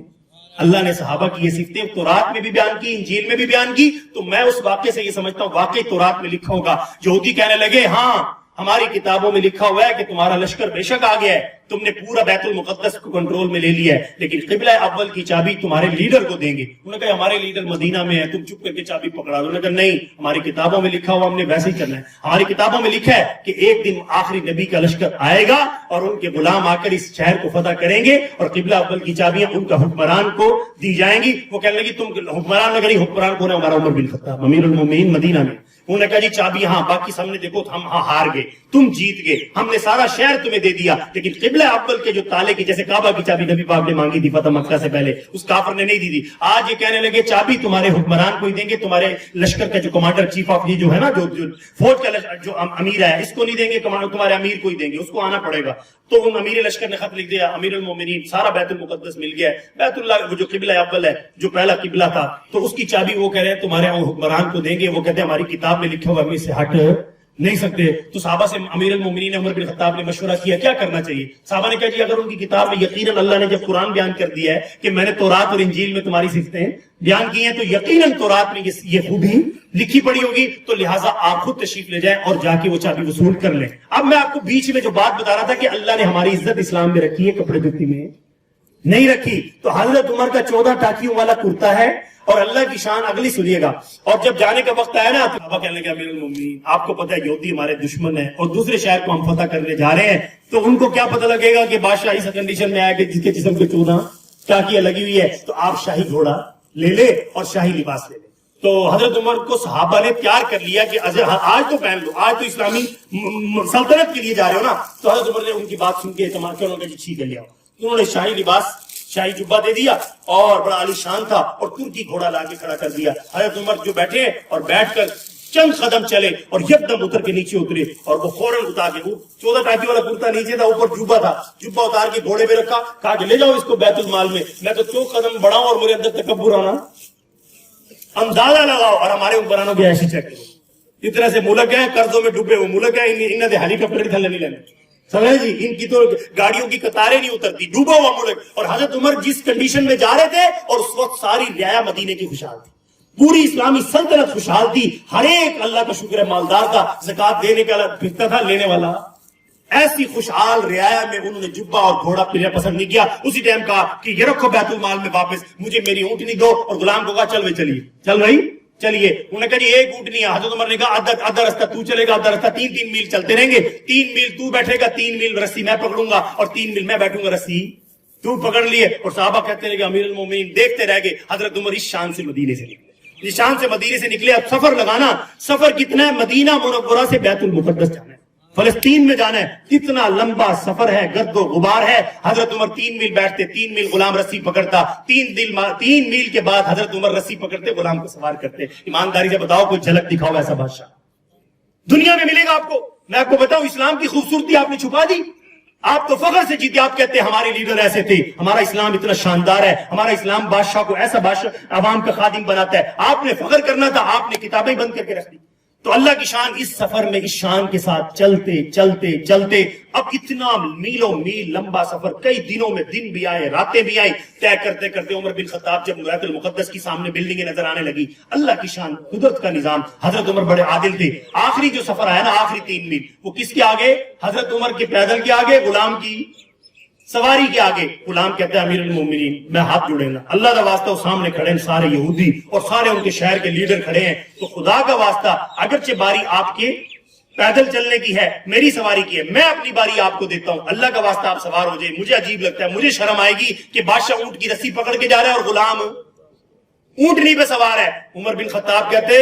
اللہ نے صحابہ کی یہ صفتیں تورات میں بھی بیان کی, انجیل میں بھی بیان کی. تو میں اس واقعے سے یہ سمجھتا ہوں واقعی تورات میں لکھا ہوگا. یہودی کہنے لگے ہاں ہماری کتابوں میں لکھا ہوا ہے کہ تمہارا لشکر بے شک آ گیا ہے, تم نے پورا بیت المقدس کو کنٹرول میں لے لیا ہے, لیکن قبلہ اول کی چابی تمہارے لیڈر کو دیں گے. انہوں نے کہا ہمارے لیڈر مدینہ میں ہے, تم چپ کر کے چابی پکڑا دو. انہوں نے کہا نہیں, ہماری کتابوں میں لکھا ہوا, ہم نے ویسے ہی کرنا ہے. ہماری کتابوں میں لکھا ہے کہ ایک دن آخری نبی کا لشکر آئے گا اور ان کے غلام آ کر اس شہر کو فتح کریں گے, اور قبلہ اول کی چابیاں ان کا حکمران کو دی جائیں گی. وہ کہنے لگی تم حکمران, اگر حکمران کو نا ہمارا عمر بن خطاب امیر المومنین مدینہ میں, انہوں نے کہا جی چابی ہاں، باقی سامنے دیکھو ہم ہار گئے، تم جیت گئے، ہم نے سارا شہر تمہیں دے دیا، لیکن قبلہ اول کے جو تالے کی، جیسے کعبہ کی چابی نبی پاک نے مانگی تھی فتح مکہ سے پہلے، اس کافر نے نہیں دی تھی، آج یہ کہنے لگے چابی تمہارے حکمران کو ہی دیں گے، تمہارے لشکر کا جو کمانڈر چیف آف یہ جو ہے نا، جو فوج کا جو امیر ہے، اس کو نہیں دیں گے، تمہارے امیر کو ہی دیں گے، اس کو آنا پڑے گا۔ تو ان امیر لشکر نے خط لکھ دیا، امیر المومنین سارا بیت المقدس مل گیا ہے، بیت اللہ وہ جو قبلہ اول ہے، جو پہلا قبلہ تھا، تو اس کی چابی وہ کہہ رہے ہیں تمہارے حکمران کو دیں گے، وہ کہتے ہیں ہماری کتاب میں لکھا ہوا ہم اس سے ہٹ نہیں سکتے۔ تو صحابہ سے امیر المومنین عمر بن خطاب نے مشورہ کیا کیا کرنا چاہیے؟ صحابہ نے کہا جی اگر ان کی کتاب میں یقیناً اللہ نے جب قرآن بیان کر دیا ہے کہ میں نے تورات اور انجیل میں تمہاری صفتیں بیان کی ہیں، تو یقیناً تورات میں یہ خوبی لکھی پڑی ہوگی، تو لہٰذا آپ خود تشریف لے جائیں اور جا کے وہ چابی وصول کر لیں۔ اب میں آپ کو بیچ میں جو بات بتا رہا تھا کہ اللہ نے ہماری عزت اسلام میں رکھی ہے، کپڑے جوتی میں نہیں رکھی، تو حضرت عمر کا 14 ٹاکیوں والا کرتا ہے، اور اللہ کی شان اگلی سنیے گا۔ اور جب جانے کا وقت آیا نا، تو صحابہ کہنے لگے امیر المومنین آپ کو پتہ ہے یہودی ہمارے دشمن ہیں اور دوسرے شہر کو ہم فتح کرنے جا رہے ہیں، تو ان کو کیا پتہ لگے گا کہ بادشاہ اس کنڈیشن میں آیا کہ جس کے جسم پہ 14 ٹاکیاں لگی ہوئی ہے، تو آپ شاہی گھوڑا لے لے اور شاہی لباس لے لے۔ تو حضرت عمر کو صحابہ نے تیار کر لیا کہ آج تو پہن لو، آج تو اسلامی سلطنت کے لیے جا رہے ہو نا۔ تو حضرت عمر نے ان کی بات سن کے اعتماد کیا، انہوں نے ٹھیک ہے لیا، انہوں نے شاہی لباس شاہی جبہ دے دیا، اور بڑا عالی شان تھا، اور ترکی گھوڑا لا کے کھڑا کر دیا۔ حضرت عمر جو بیٹھے اور بیٹھ کر چند قدم چلے اور یکدم اتر کے نیچے اترے، اور وہ فوراً اتار کے، وہ 14 ٹاکی والا کرتا نیچے تھا، اوپر جبہ تھا، جبہ اتار کے گھوڑے پہ رکھا، کہا کہ لے جاؤ اس کو بیت المال میں، میں تو 4 قدم بڑھاؤں اور میرے اندر تکبر آنا، اندازہ لگاؤ۔ اور ہمارے حکمرانوں کی ایسی چیک کرو، اس طرح سے ملک ہے قرضوں میں ڈوبے ہوئے ملک ہے، انہیں ہیلی کاپٹر تھلے نہیں لینے، سمجھے جی، ان کی تو گاڑیوں کی قطاریں نہیں اترتی، ڈوبا ہوا ملک۔ اور حضرت عمر جس کنڈیشن میں جا رہے تھے، اور اس وقت ساری رعایا مدینے کی خوشحال تھی، پوری اسلامی سلطنت خوشحال تھی، ہر ایک اللہ کا شکر ہے مالدار تھا، زکات دینے کا پھرتا تھا، لینے والا۔ ایسی خوشحال رعایا میں انہوں نے جبہ اور گھوڑا پھرنا پسند نہیں کیا، اسی ٹائم کہا کہ یہ رکھو بیت المال میں واپس، مجھے میری اونٹنی دو، اور غلام کو کہا چل بھائی چلیے، چل بھائی چلیے۔ انہوں نے کہا جی ایک اونٹنی ہے، حضرت عمر نے کہا آدھا رستہ تو چلے گا، آدھا رستہ 3 میل چلتے رہیں گے، 3 میل تو بیٹھے گا، 3 میل رسی میں پکڑوں گا، اور 3 میل میں بیٹھوں گا، رسی تو پکڑ لیے۔ اور صحابہ کہتے رہے کہ امیر المومنین دیکھتے رہ گئے، حضرت عمر اس شان سے مدینے سے نکلے، اس شان سے مدینے سے نکلے۔ اب سفر لگانا، سفر کتنا ہے؟ مدینہ منورہ سے بیت المقدس جانا ہے، فلسطین میں جانا ہے، کتنا لمبا سفر ہے، گرد و غبار ہے۔ حضرت عمر 3 میل بیٹھتے، 3 میل غلام رسی پکڑتا، 3 میل کے بعد حضرت عمر رسی پکڑتے، غلام کو سوار کرتے۔ ایمانداری سے بتاؤ کوئی جھلک دکھاؤ ایسا بادشاہ دنیا میں ملے گا آپ کو؟ میں آپ کو بتاؤں اسلام کی خوبصورتی آپ نے چھپا دی، آپ تو فخر سے جیتے، آپ کہتے ہیں ہمارے لیڈر ایسے تھے، ہمارا اسلام اتنا شاندار ہے، ہمارا اسلام بادشاہ کو ایسا بادشاہ عوام کا خادم بناتا ہے۔ آپ نے فخر کرنا تھا، آپ نے کتابیں بند کر کے رکھ دی۔ تو اللہ کی شان اس سفر میں اس شان کے ساتھ چلتے چلتے چلتے اب اتنا میلوں میل لمبا سفر، کئی دنوں میں دن بھی آئے راتیں بھی آئی، طے کرتے کرتے عمر بن خطاب جب بیت المقدس کی سامنے بلڈنگیں نظر آنے لگی، اللہ کی شان، قدرت کا نظام۔ حضرت عمر بڑے عادل تھے، آخری جو سفر آیا نا، آخری 3 میل، وہ کس کے آگے؟ حضرت عمر کے پیدل کے آگے، غلام کی سواری کے آگے۔ غلام کہتا ہے امیر المومنین میں ہاتھ جوڑے گا، اللہ کا واسطہ، وہ سامنے کھڑے ہیں سارے یہودی اور سارے ان کے شہر کے لیڈر کھڑے ہیں، تو خدا کا واسطہ اگرچہ باری آپ کے پیدل چلنے کی ہے، میری سواری کی ہے، میں اپنی باری آپ کو دیتا ہوں، اللہ کا واسطہ آپ سوار ہو جائے۔ مجھے عجیب لگتا ہے، مجھے شرم آئے گی کہ بادشاہ اونٹ کی رسی پکڑ کے جا رہا ہے اور غلام اونٹنی پہ سوار ہے۔ عمر بن خطاب کہتے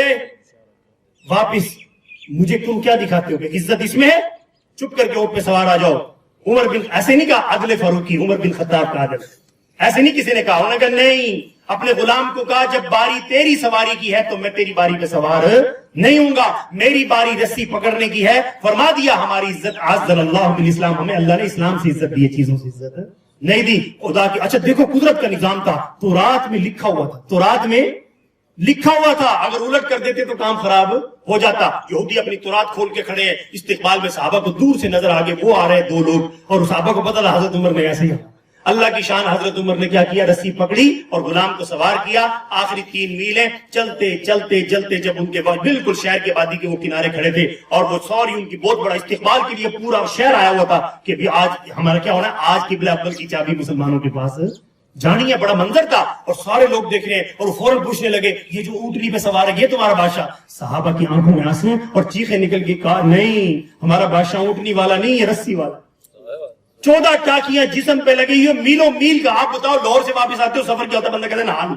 واپس، مجھے تم کیا دکھاتے ہو کہ عزت اس میں ہے؟ چپ کر کے اونٹ پہ سوار آ جاؤ۔ عمر بن ایسے نہیں کہا، عدل فاروقی، عمر بن خطاب کا عدل، ایسے نہیں کسی نے کہا، انہوں نے کہا نہیں، اپنے غلام کو کہا جب باری تیری سواری کی ہے تو میں تیری باری پہ سوار نہیں ہوں گا، میری باری رسی پکڑنے کی ہے۔ فرما دیا ہماری عزت عزّ اللہ بالاسلام، ہمیں اللہ نے اسلام سے عزت دی ہے، چیزوں سے عزت نہیں دی خدا کی۔ اچھا دیکھو قدرت کا نظام تھا، تورات میں لکھا ہوا تھا، تورات میں لکھا ہوا تھا، اگر الٹ کر دیتے تو کام خراب ہو جاتا۔ یہودی اپنی تورات کھول کے کھڑے ہیں استقبال میں، صحابہ کو دور سے نظر آگے وہ آ رہے ہیں 2 لوگ، اور صحابہ کو پتہ حضرت عمر نے ایسے ہی اللہ کی شان، حضرت عمر نے کیا کیا؟ رسی پکڑی اور غلام کو سوار کیا۔ آخری 3 میل ہیں، چلتے چلتے چلتے جب ان کے بعد بالکل شہر کے وادی کے وہ کنارے کھڑے تھے، اور وہ سوری ان کی بہت بڑا استقبال کے لیے پورا شہر آیا ہوا تھا کہ بھی آج ہمارا کیا ہونا ہے، آج قبلہ اول کی چابی مسلمانوں کے پاس جانی ہے۔ بڑا منظر تھا، اور سارے لوگ دیکھ رہے ہیں، اور فوراً پوچھنے لگے یہ جو اونٹنی پہ سوار ہے یہ تمہارا بادشاہ؟ صحابہ کی آنکھوں میں آنسو اور چیخیں نکل گئی، کہا نہیں، ہمارا بادشاہ اونٹنی والا نہیں ہے، رسی والا۔ 14 ٹاکیاں جسم پہ لگی ہوئی، میلوں میل کا۔ آپ بتاؤ لاہور سے واپس آتے ہو، سفر کیا ہوتا ہے، بندہ کہتا ہے نہا لوں،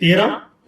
13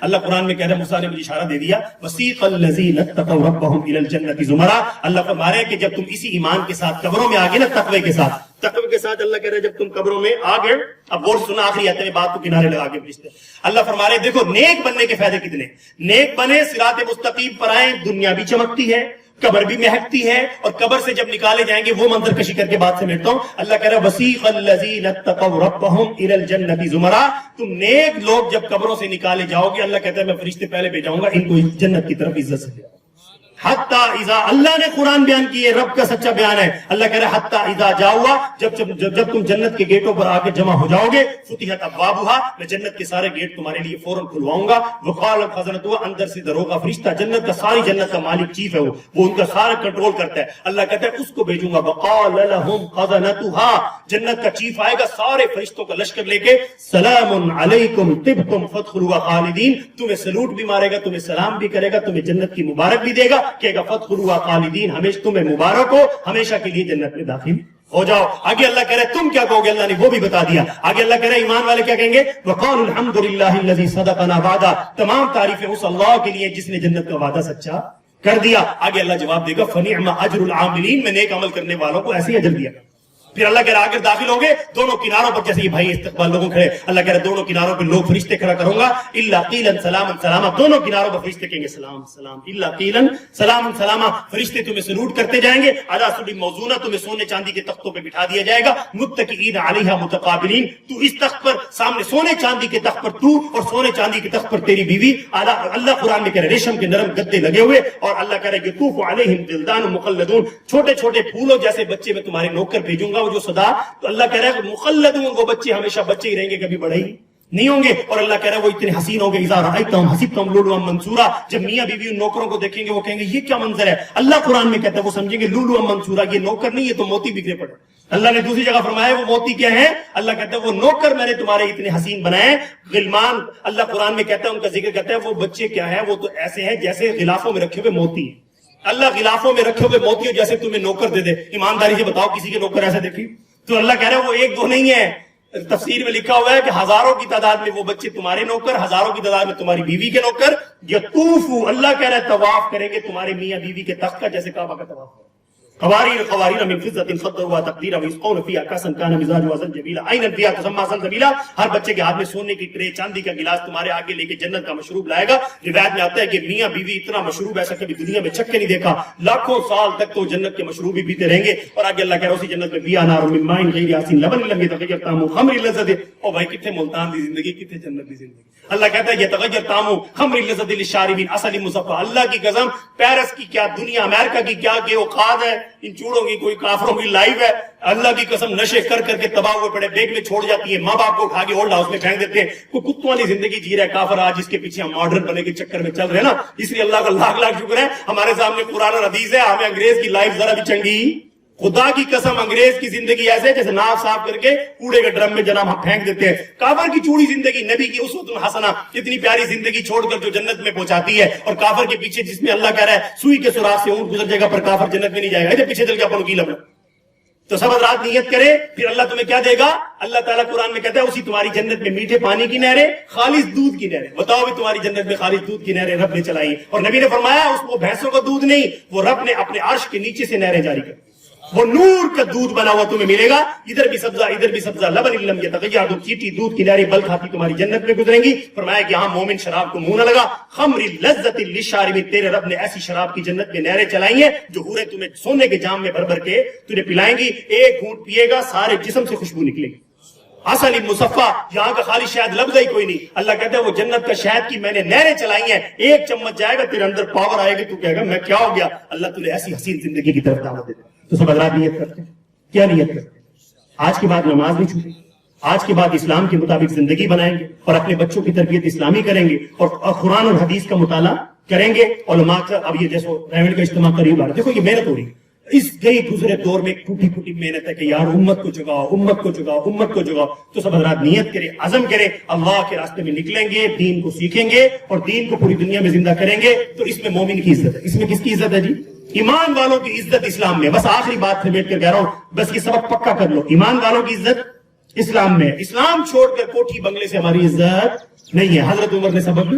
اللہ قرآن میں کہہ رہا ہے, موسیٰ نے مجھے اشارہ دے دیا, وسیق الذین اتقوا ربهم الى الجنۃ زمرا. اللہ فرما رہے ہیں کہ جب تم اسی ایمان کے ساتھ قبروں میں آگے نا, تقوی کے ساتھ اللہ کہہ رہے ہیں جب تم قبروں میں آگے. اب غور سنا آخری آیت میں بات کو کنارے لگا کے پوچھتے. اللہ فرما رہے ہیں دیکھو نیک بننے کے فائدے کتنے. نیک بنے, صراط مستقیم پر آئیں, دنیا بھی چمکتی ہے, قبر بھی مہکتی ہے, اور قبر سے جب نکالے جائیں گے وہ منظر کشی کر کے بات سمیٹتا ہوں. اللہ کہہ رہا ہے وسیق الذین اتقوا ربهم الى الجنۃ زمرا. تم نیک لوگ جب قبروں سے نکالے جاؤ گے, اللہ کہتا ہے میں فرشتے پہلے بھیجاؤں گا, ان کو جنت کی طرف عزت سے لے آؤ. حتی اذا, اللہ نے قرآن بیان کی ہے, رب کا سچا بیان ہے. اللہ کہہ رہا ہے حتی اذا جاؤا, جب تم جنت کے گیٹوں پر آ کے جمع ہو جاؤ گے, فتحت ابوابها, میں جنت کے سارے گیٹ تمہارے لیے فوراً کھلواؤں گا. وقال خزنتها, اندر سے دروغہ فرشتہ, جنت کا ساری جنت کا مالک چیف ہے, وہ ان کا سارا کنٹرول کرتا ہے. اللہ کہتا ہے اس کو بھیجوں گا. وقال لهم خزنتها, جنت کا چیف آئے گا سارے فرشتوں کا لشکر لے کے, سلام علیکم طبتم فادخلوها خالدین, تمہیں سلوٹ بھی مارے گا, تمہیں سلام بھی کرے گا, تمہیں جنت کی مبارک بھی دے گا, کہے گا فادخلوها خالدین, ہمیشہ تمہیں مبارک ہو, ہمیشہ کے لیے جنت میں داخل ہو جاؤ. آگے اللہ کہہ رہا ہے تم کیا کہو گے, اللہ نے وہ بھی بتا دیا. آگے اللہ کہہ رہا ہے ایمان والے کیا کہیں گے, وقالوا الحمدللہ الذی صدقنا وعدہ, تمام تعریفیں اس اللہ کے لیے جس نے جنت کا وعدہ سچا کر دیا. آگے اللہ جواب دے گا فنعم اجر العاملین, میں نیک عمل کرنے والوں کو ایسے ہی اجر دیا. پھر اللہ کہہ رہا اگر داخل ہوں گے دونوں کناروں پر, جیسے یہ بھائی استقبال لوگوں کھڑے, اللہ کہہ رہا دونوں کناروں پہ لوگ فرشتے کھڑا کروں گا, الا قیلا سلاما سلاما, دونوں کناروں پر فرشتے کہیں گے سلام سلام, الا قیلا سلاما سلاما, فرشتے تمہیں سلوٹ کرتے جائیں گے. علی سرر موضونہ, تمہیں سونے چاندی کے تختوں پہ بٹھا دیا جائے گا. متکئین علیہا متقابلین, تو اس تخت پر سامنے, سونے چاندی کے تخت پر تو, اور سونے چاندی کے تخت پر تیری بیوی. اللہ قرآن میں کہہ رہے ریشم کے نرم گدے لگے ہوئے, اور اللہ کہہ رہے یطوف علیہم ولدان مخلدون, چھوٹے چھوٹے پھولوں جیسے بچے میں تمہارے نوکر بھیجوں گا. وہ جو صدا, تو اللہ کہہ رہا ہے مخلدون, وہ بچے ہمیشہ بچے ہی رہیں گے, کبھی بڑے ہی نہیں ہوں گے. اور اللہ کہہ رہا ہے وہ اتنے حسین ہوں گے, اذا رأیتہم حسبتہم لؤلؤا منثورا, جب میاں بیوی ان نوکروں کو دیکھیں گے وہ کہیں گے یہ کیا منظر ہے. اللہ قرآن میں کہتا ہے وہ سمجھیں گے لؤلؤا منثورا, یہ نوکر نہیں, یہ تو موتی بکھرے پڑے. اللہ نے دوسری جگہ فرمایا وہ موتی کیا ہے, اللہ کہتا ہے وہ نوکر میں نے تمہارے اتنے حسین بنائے. غلمان, اللہ قرآن میں کہتا ہے ان کا ذکر کرتا ہے وہ بچے کیا ہے, وہ تو ایسے ہیں جیسے غلافوں میں رکھے ہوئے موتی ہیں. اللہ غلافوں میں رکھے ہوئے موتی جیسے تمہیں نوکر دے دے. ایمانداری سے بتاؤ کسی کے نوکر ایسے دیکھی؟ تو اللہ کہہ رہا ہے وہ ایک دو نہیں ہے, تفسیر میں لکھا ہوا ہے کہ ہزاروں کی تعداد میں وہ بچے تمہارے نوکر, ہزاروں کی تعداد میں تمہاری بیوی کے نوکر. یطوفو, اللہ کہہ رہا ہے طواف کریں گے تمہارے میاں بیوی کے تخت کا, جیسے کعبہ کا طواف ہے. قواریر من فضة قدرها تقدیرا ویسقون فیہا کأسا کان مزاجها زنجبیلا عینا فیہا تسمى سلسبیلا. ہر بچے کے ہاتھ میں سونے کی ٹرے, چاندی کا گلاس تمہارے آگے لے کے جنت کا مشروب لائے گا. روایت میں آتا ہے کہ میاں بیوی اتنا مشروب ایسا کبھی دنیا میں چھک کے نہیں دیکھا, لاکھوں سال تک تو جنت کے مشروب ہی پیتے رہیں گے. اور آگے اللہ کہہ رہا ہے اسی جنت میں فیہا نار من ماء غیر آسن لبن لم يتغیر طعمه خمر لذت. او بھائی کتنے ملتان دی زندگی, کتنے جنت دی زندگی. اللہ کہتا ہے یتغیر طعمه خمر لذت للشاربین عسل مصفى. اللہ کی قسم پیرس کی کیا دنیا, امریکہ کی کیا کہ اوقات ہے, ان چوڑوں کی کوئی کافروں کی لائف ہے. اللہ کی قسم نشے کر کر کے تباہ ہوئے پڑے, بیگ میں چھوڑ جاتی ہے, ماں باپ کو اٹھا کے اولڈ ہاؤس میں پھینک دیتے ہیں. کوئی کتوں والی زندگی جی رہا ہے کافر آج, جس کے پیچھے ہم ماڈرن بنے کے چکر میں چل رہے ہیں نا. اس لیے اللہ کا لاکھ لاکھ شکر ہے ہمارے سامنے قرآن اور حدیث ہے. ہمیں انگریز کی لائف ذرا بھی چنگی, خدا کی قسم انگریز کی زندگی ایسے جیسے ناک صاف کر کے کوڑے کے ڈرم میں جناب ہم پھینک دیتے ہیں. کافر کی چوڑی زندگی, نبی کی اسوۃ الحسنہ, اتنی پیاری زندگی چھوڑ کر جو جنت میں پہنچاتی ہے, اور کافر کے پیچھے جس میں اللہ کہہ رہا ہے سوئی کے سوراخ سے اونٹ گزر جائے گا پر کافر جنت میں نہیں جائے گا. جب پیچھے چل کے اپن کی لبنا. تو سب رات نیت کرے, پھر اللہ تمہیں کیا دے گا. اللہ تعالیٰ قرآن میں کہتا ہے اسی تمہاری جنت میں میٹھے پانی کی نہریں, خالص دودھ کی نہریں. بتاؤ بھی تمہاری جنت میں خالص دودھ کی نہریں رب نے چلائی. اور نبی نے فرمایا اس کو بھینسوں کا دودھ نہیں, وہ رب نے اپنے عرش کے نیچے سے نہریں جاری کر, وہ نور کا دودھ بنا ہوا تمہیں ملے گا. ادھر بھی سبزہ ادھر بھی سبزہ, لبن لم یتغیر, چیٹی دودھ کی نہریں بل کھاتی تمہاری جنت میں گزریں گی. فرمایا کہ یہاں مومن شراب کو منہ نہ لگا. خمر لذت للشاربین, تیرے رب نے ایسی شراب کی جنت میں نہریں چلائی ہیں جو حوریں تمہیں سونے کے جام میں بھر بھر کے تجھے پلائیں گی. ایک گھونٹ پیے گا سارے جسم سے خوشبو نکلے گی. عسل مصفى, یہاں کا خالی شہد لفظ ہی کوئی نہیں. اللہ کہتا ہے وہ جنت کا شہد کی میں نے نہریں چلائی ہیں, ایک چمچ جائے گا تیرے اندر پاور آئے گی, تو کہے گا میں کیا ہو گیا. اللہ تجھے ایسی حسین زندگی کی طرف دعوت دیتا ہے. تو سب حضرات نیت کرتے ہیں, کیا نیت کرتے ہیں؟ آج کے بعد نماز نہیں چھوٹے, آج کے بعد اسلام کے مطابق زندگی بنائیں گے, اور اپنے بچوں کی تربیت اسلامی کریں گے, اور قرآن اور حدیث کا مطالعہ کریں گے. علماء کا اب یہ جیسے ریونڈ کا اجتماع قریب آ رہا ہے, دیکھو یہ محنت ہو رہی ہے. اس گئی گزرے دور میں ٹوٹی پھوٹی محنت ہے کہ یار امت کو جگاؤ, امت کو جگاؤ, امت کو جگاؤ. تو سب حضرات نیت کریں, عزم کریں, اللہ کے راستے میں نکلیں گے, دین کو سیکھیں گے اور دین کو پوری دنیا میں زندہ کریں گے. تو اس میں مومن کی عزت ہے. اس میں کس کی عزت ہے جی؟ ایمان والوں کی عزت اسلام میں. بس آخری بات سمیٹ کر کہہ رہا ہوں, بس یہ سبق پکا کر لو. ایمان والوں کی عزت اسلام میں. اسلام چھوڑ کر کوٹھی بنگلے سے ہماری عزت نہیں ہے. حضرت عمر نے سبق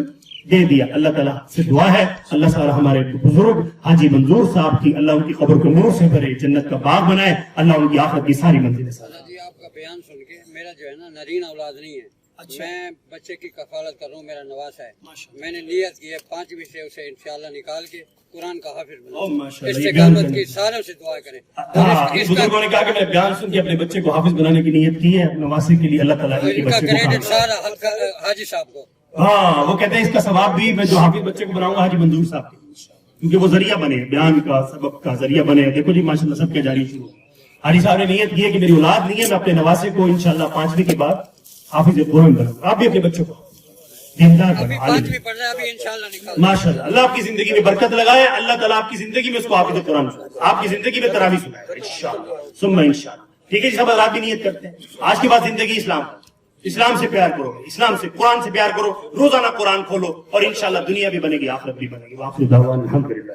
دے دیا. اللہ تعالیٰ سے دعا ہے اللہ تعالیٰ ہمارے بزرگ حاجی منظور صاحب کی اللہ ان کی قبر کو نور سے بھرے, جنت کا باغ بنائے, اللہ ان کی آخرت کی ساری منزلیں سازا. جی آپ کا بیان سن کے میرا جو ہے نا نرین اولاد نہیں ہے, میں بچے کی کفالت کر رہا ہوں, میرا نواسا ہے. میں نے نیت کی ہے 5ویں سے اسے انشاءاللہ نکال کے قرآن کا حافظ بناؤں. استقامت کی ساروں سے دعا کریں. بزرگوں نے کہا کہ میں بیان سن کے اپنے بچے کو حافظ بنانے کی نیت کی ہے, نواسے کے لیے اللہ تعالیٰ ان کا کریڈٹ سارا حاجی صاحب کو. ہاں وہ کہتے ہیں اس کا ثواب بھی میں جو حافظ بچے کو بناؤں گا حاجی منظور صاحب کے, کیونکہ وہ ذریعہ بنے, بیان کا سبب کا ذریعہ بنے. دیکھو جی ماشاء اللہ سب کے جاری شروع. حاجی صاحب نے نیت کی ہے کہ میری اولاد نہیں ہے, میں اپنے نواسے کو انشاءاللہ 5ویں کے بعد حافظ قرآن بناؤں. آپ بھی اپنے بچوں کو دیندار ابھی بناؤ. 5ویں پڑھ رہا ہے, ابھی انشاءاللہ نکال. ماشاء اللہ اللہ آپ کی زندگی میں برکت لگائے. اللہ تعالیٰ آپ کی زندگی میں اس کو حافظ قرآن سنائے, آپ کی زندگی میں تراویح سنائے انشاءاللہ ثم انشاءاللہ. ٹھیک ہے جی, سب حضرات بھی نیت کرتے ہیں. آج کے بعد زندگی اسلام, اسلام سے پیار کرو, اسلام سے قرآن سے پیار کرو, روزانہ قرآن کھولو اور انشاءاللہ دنیا بھی بنے گی آخرت بھی بنے گی. وآخر دعوانا الحمدللہ.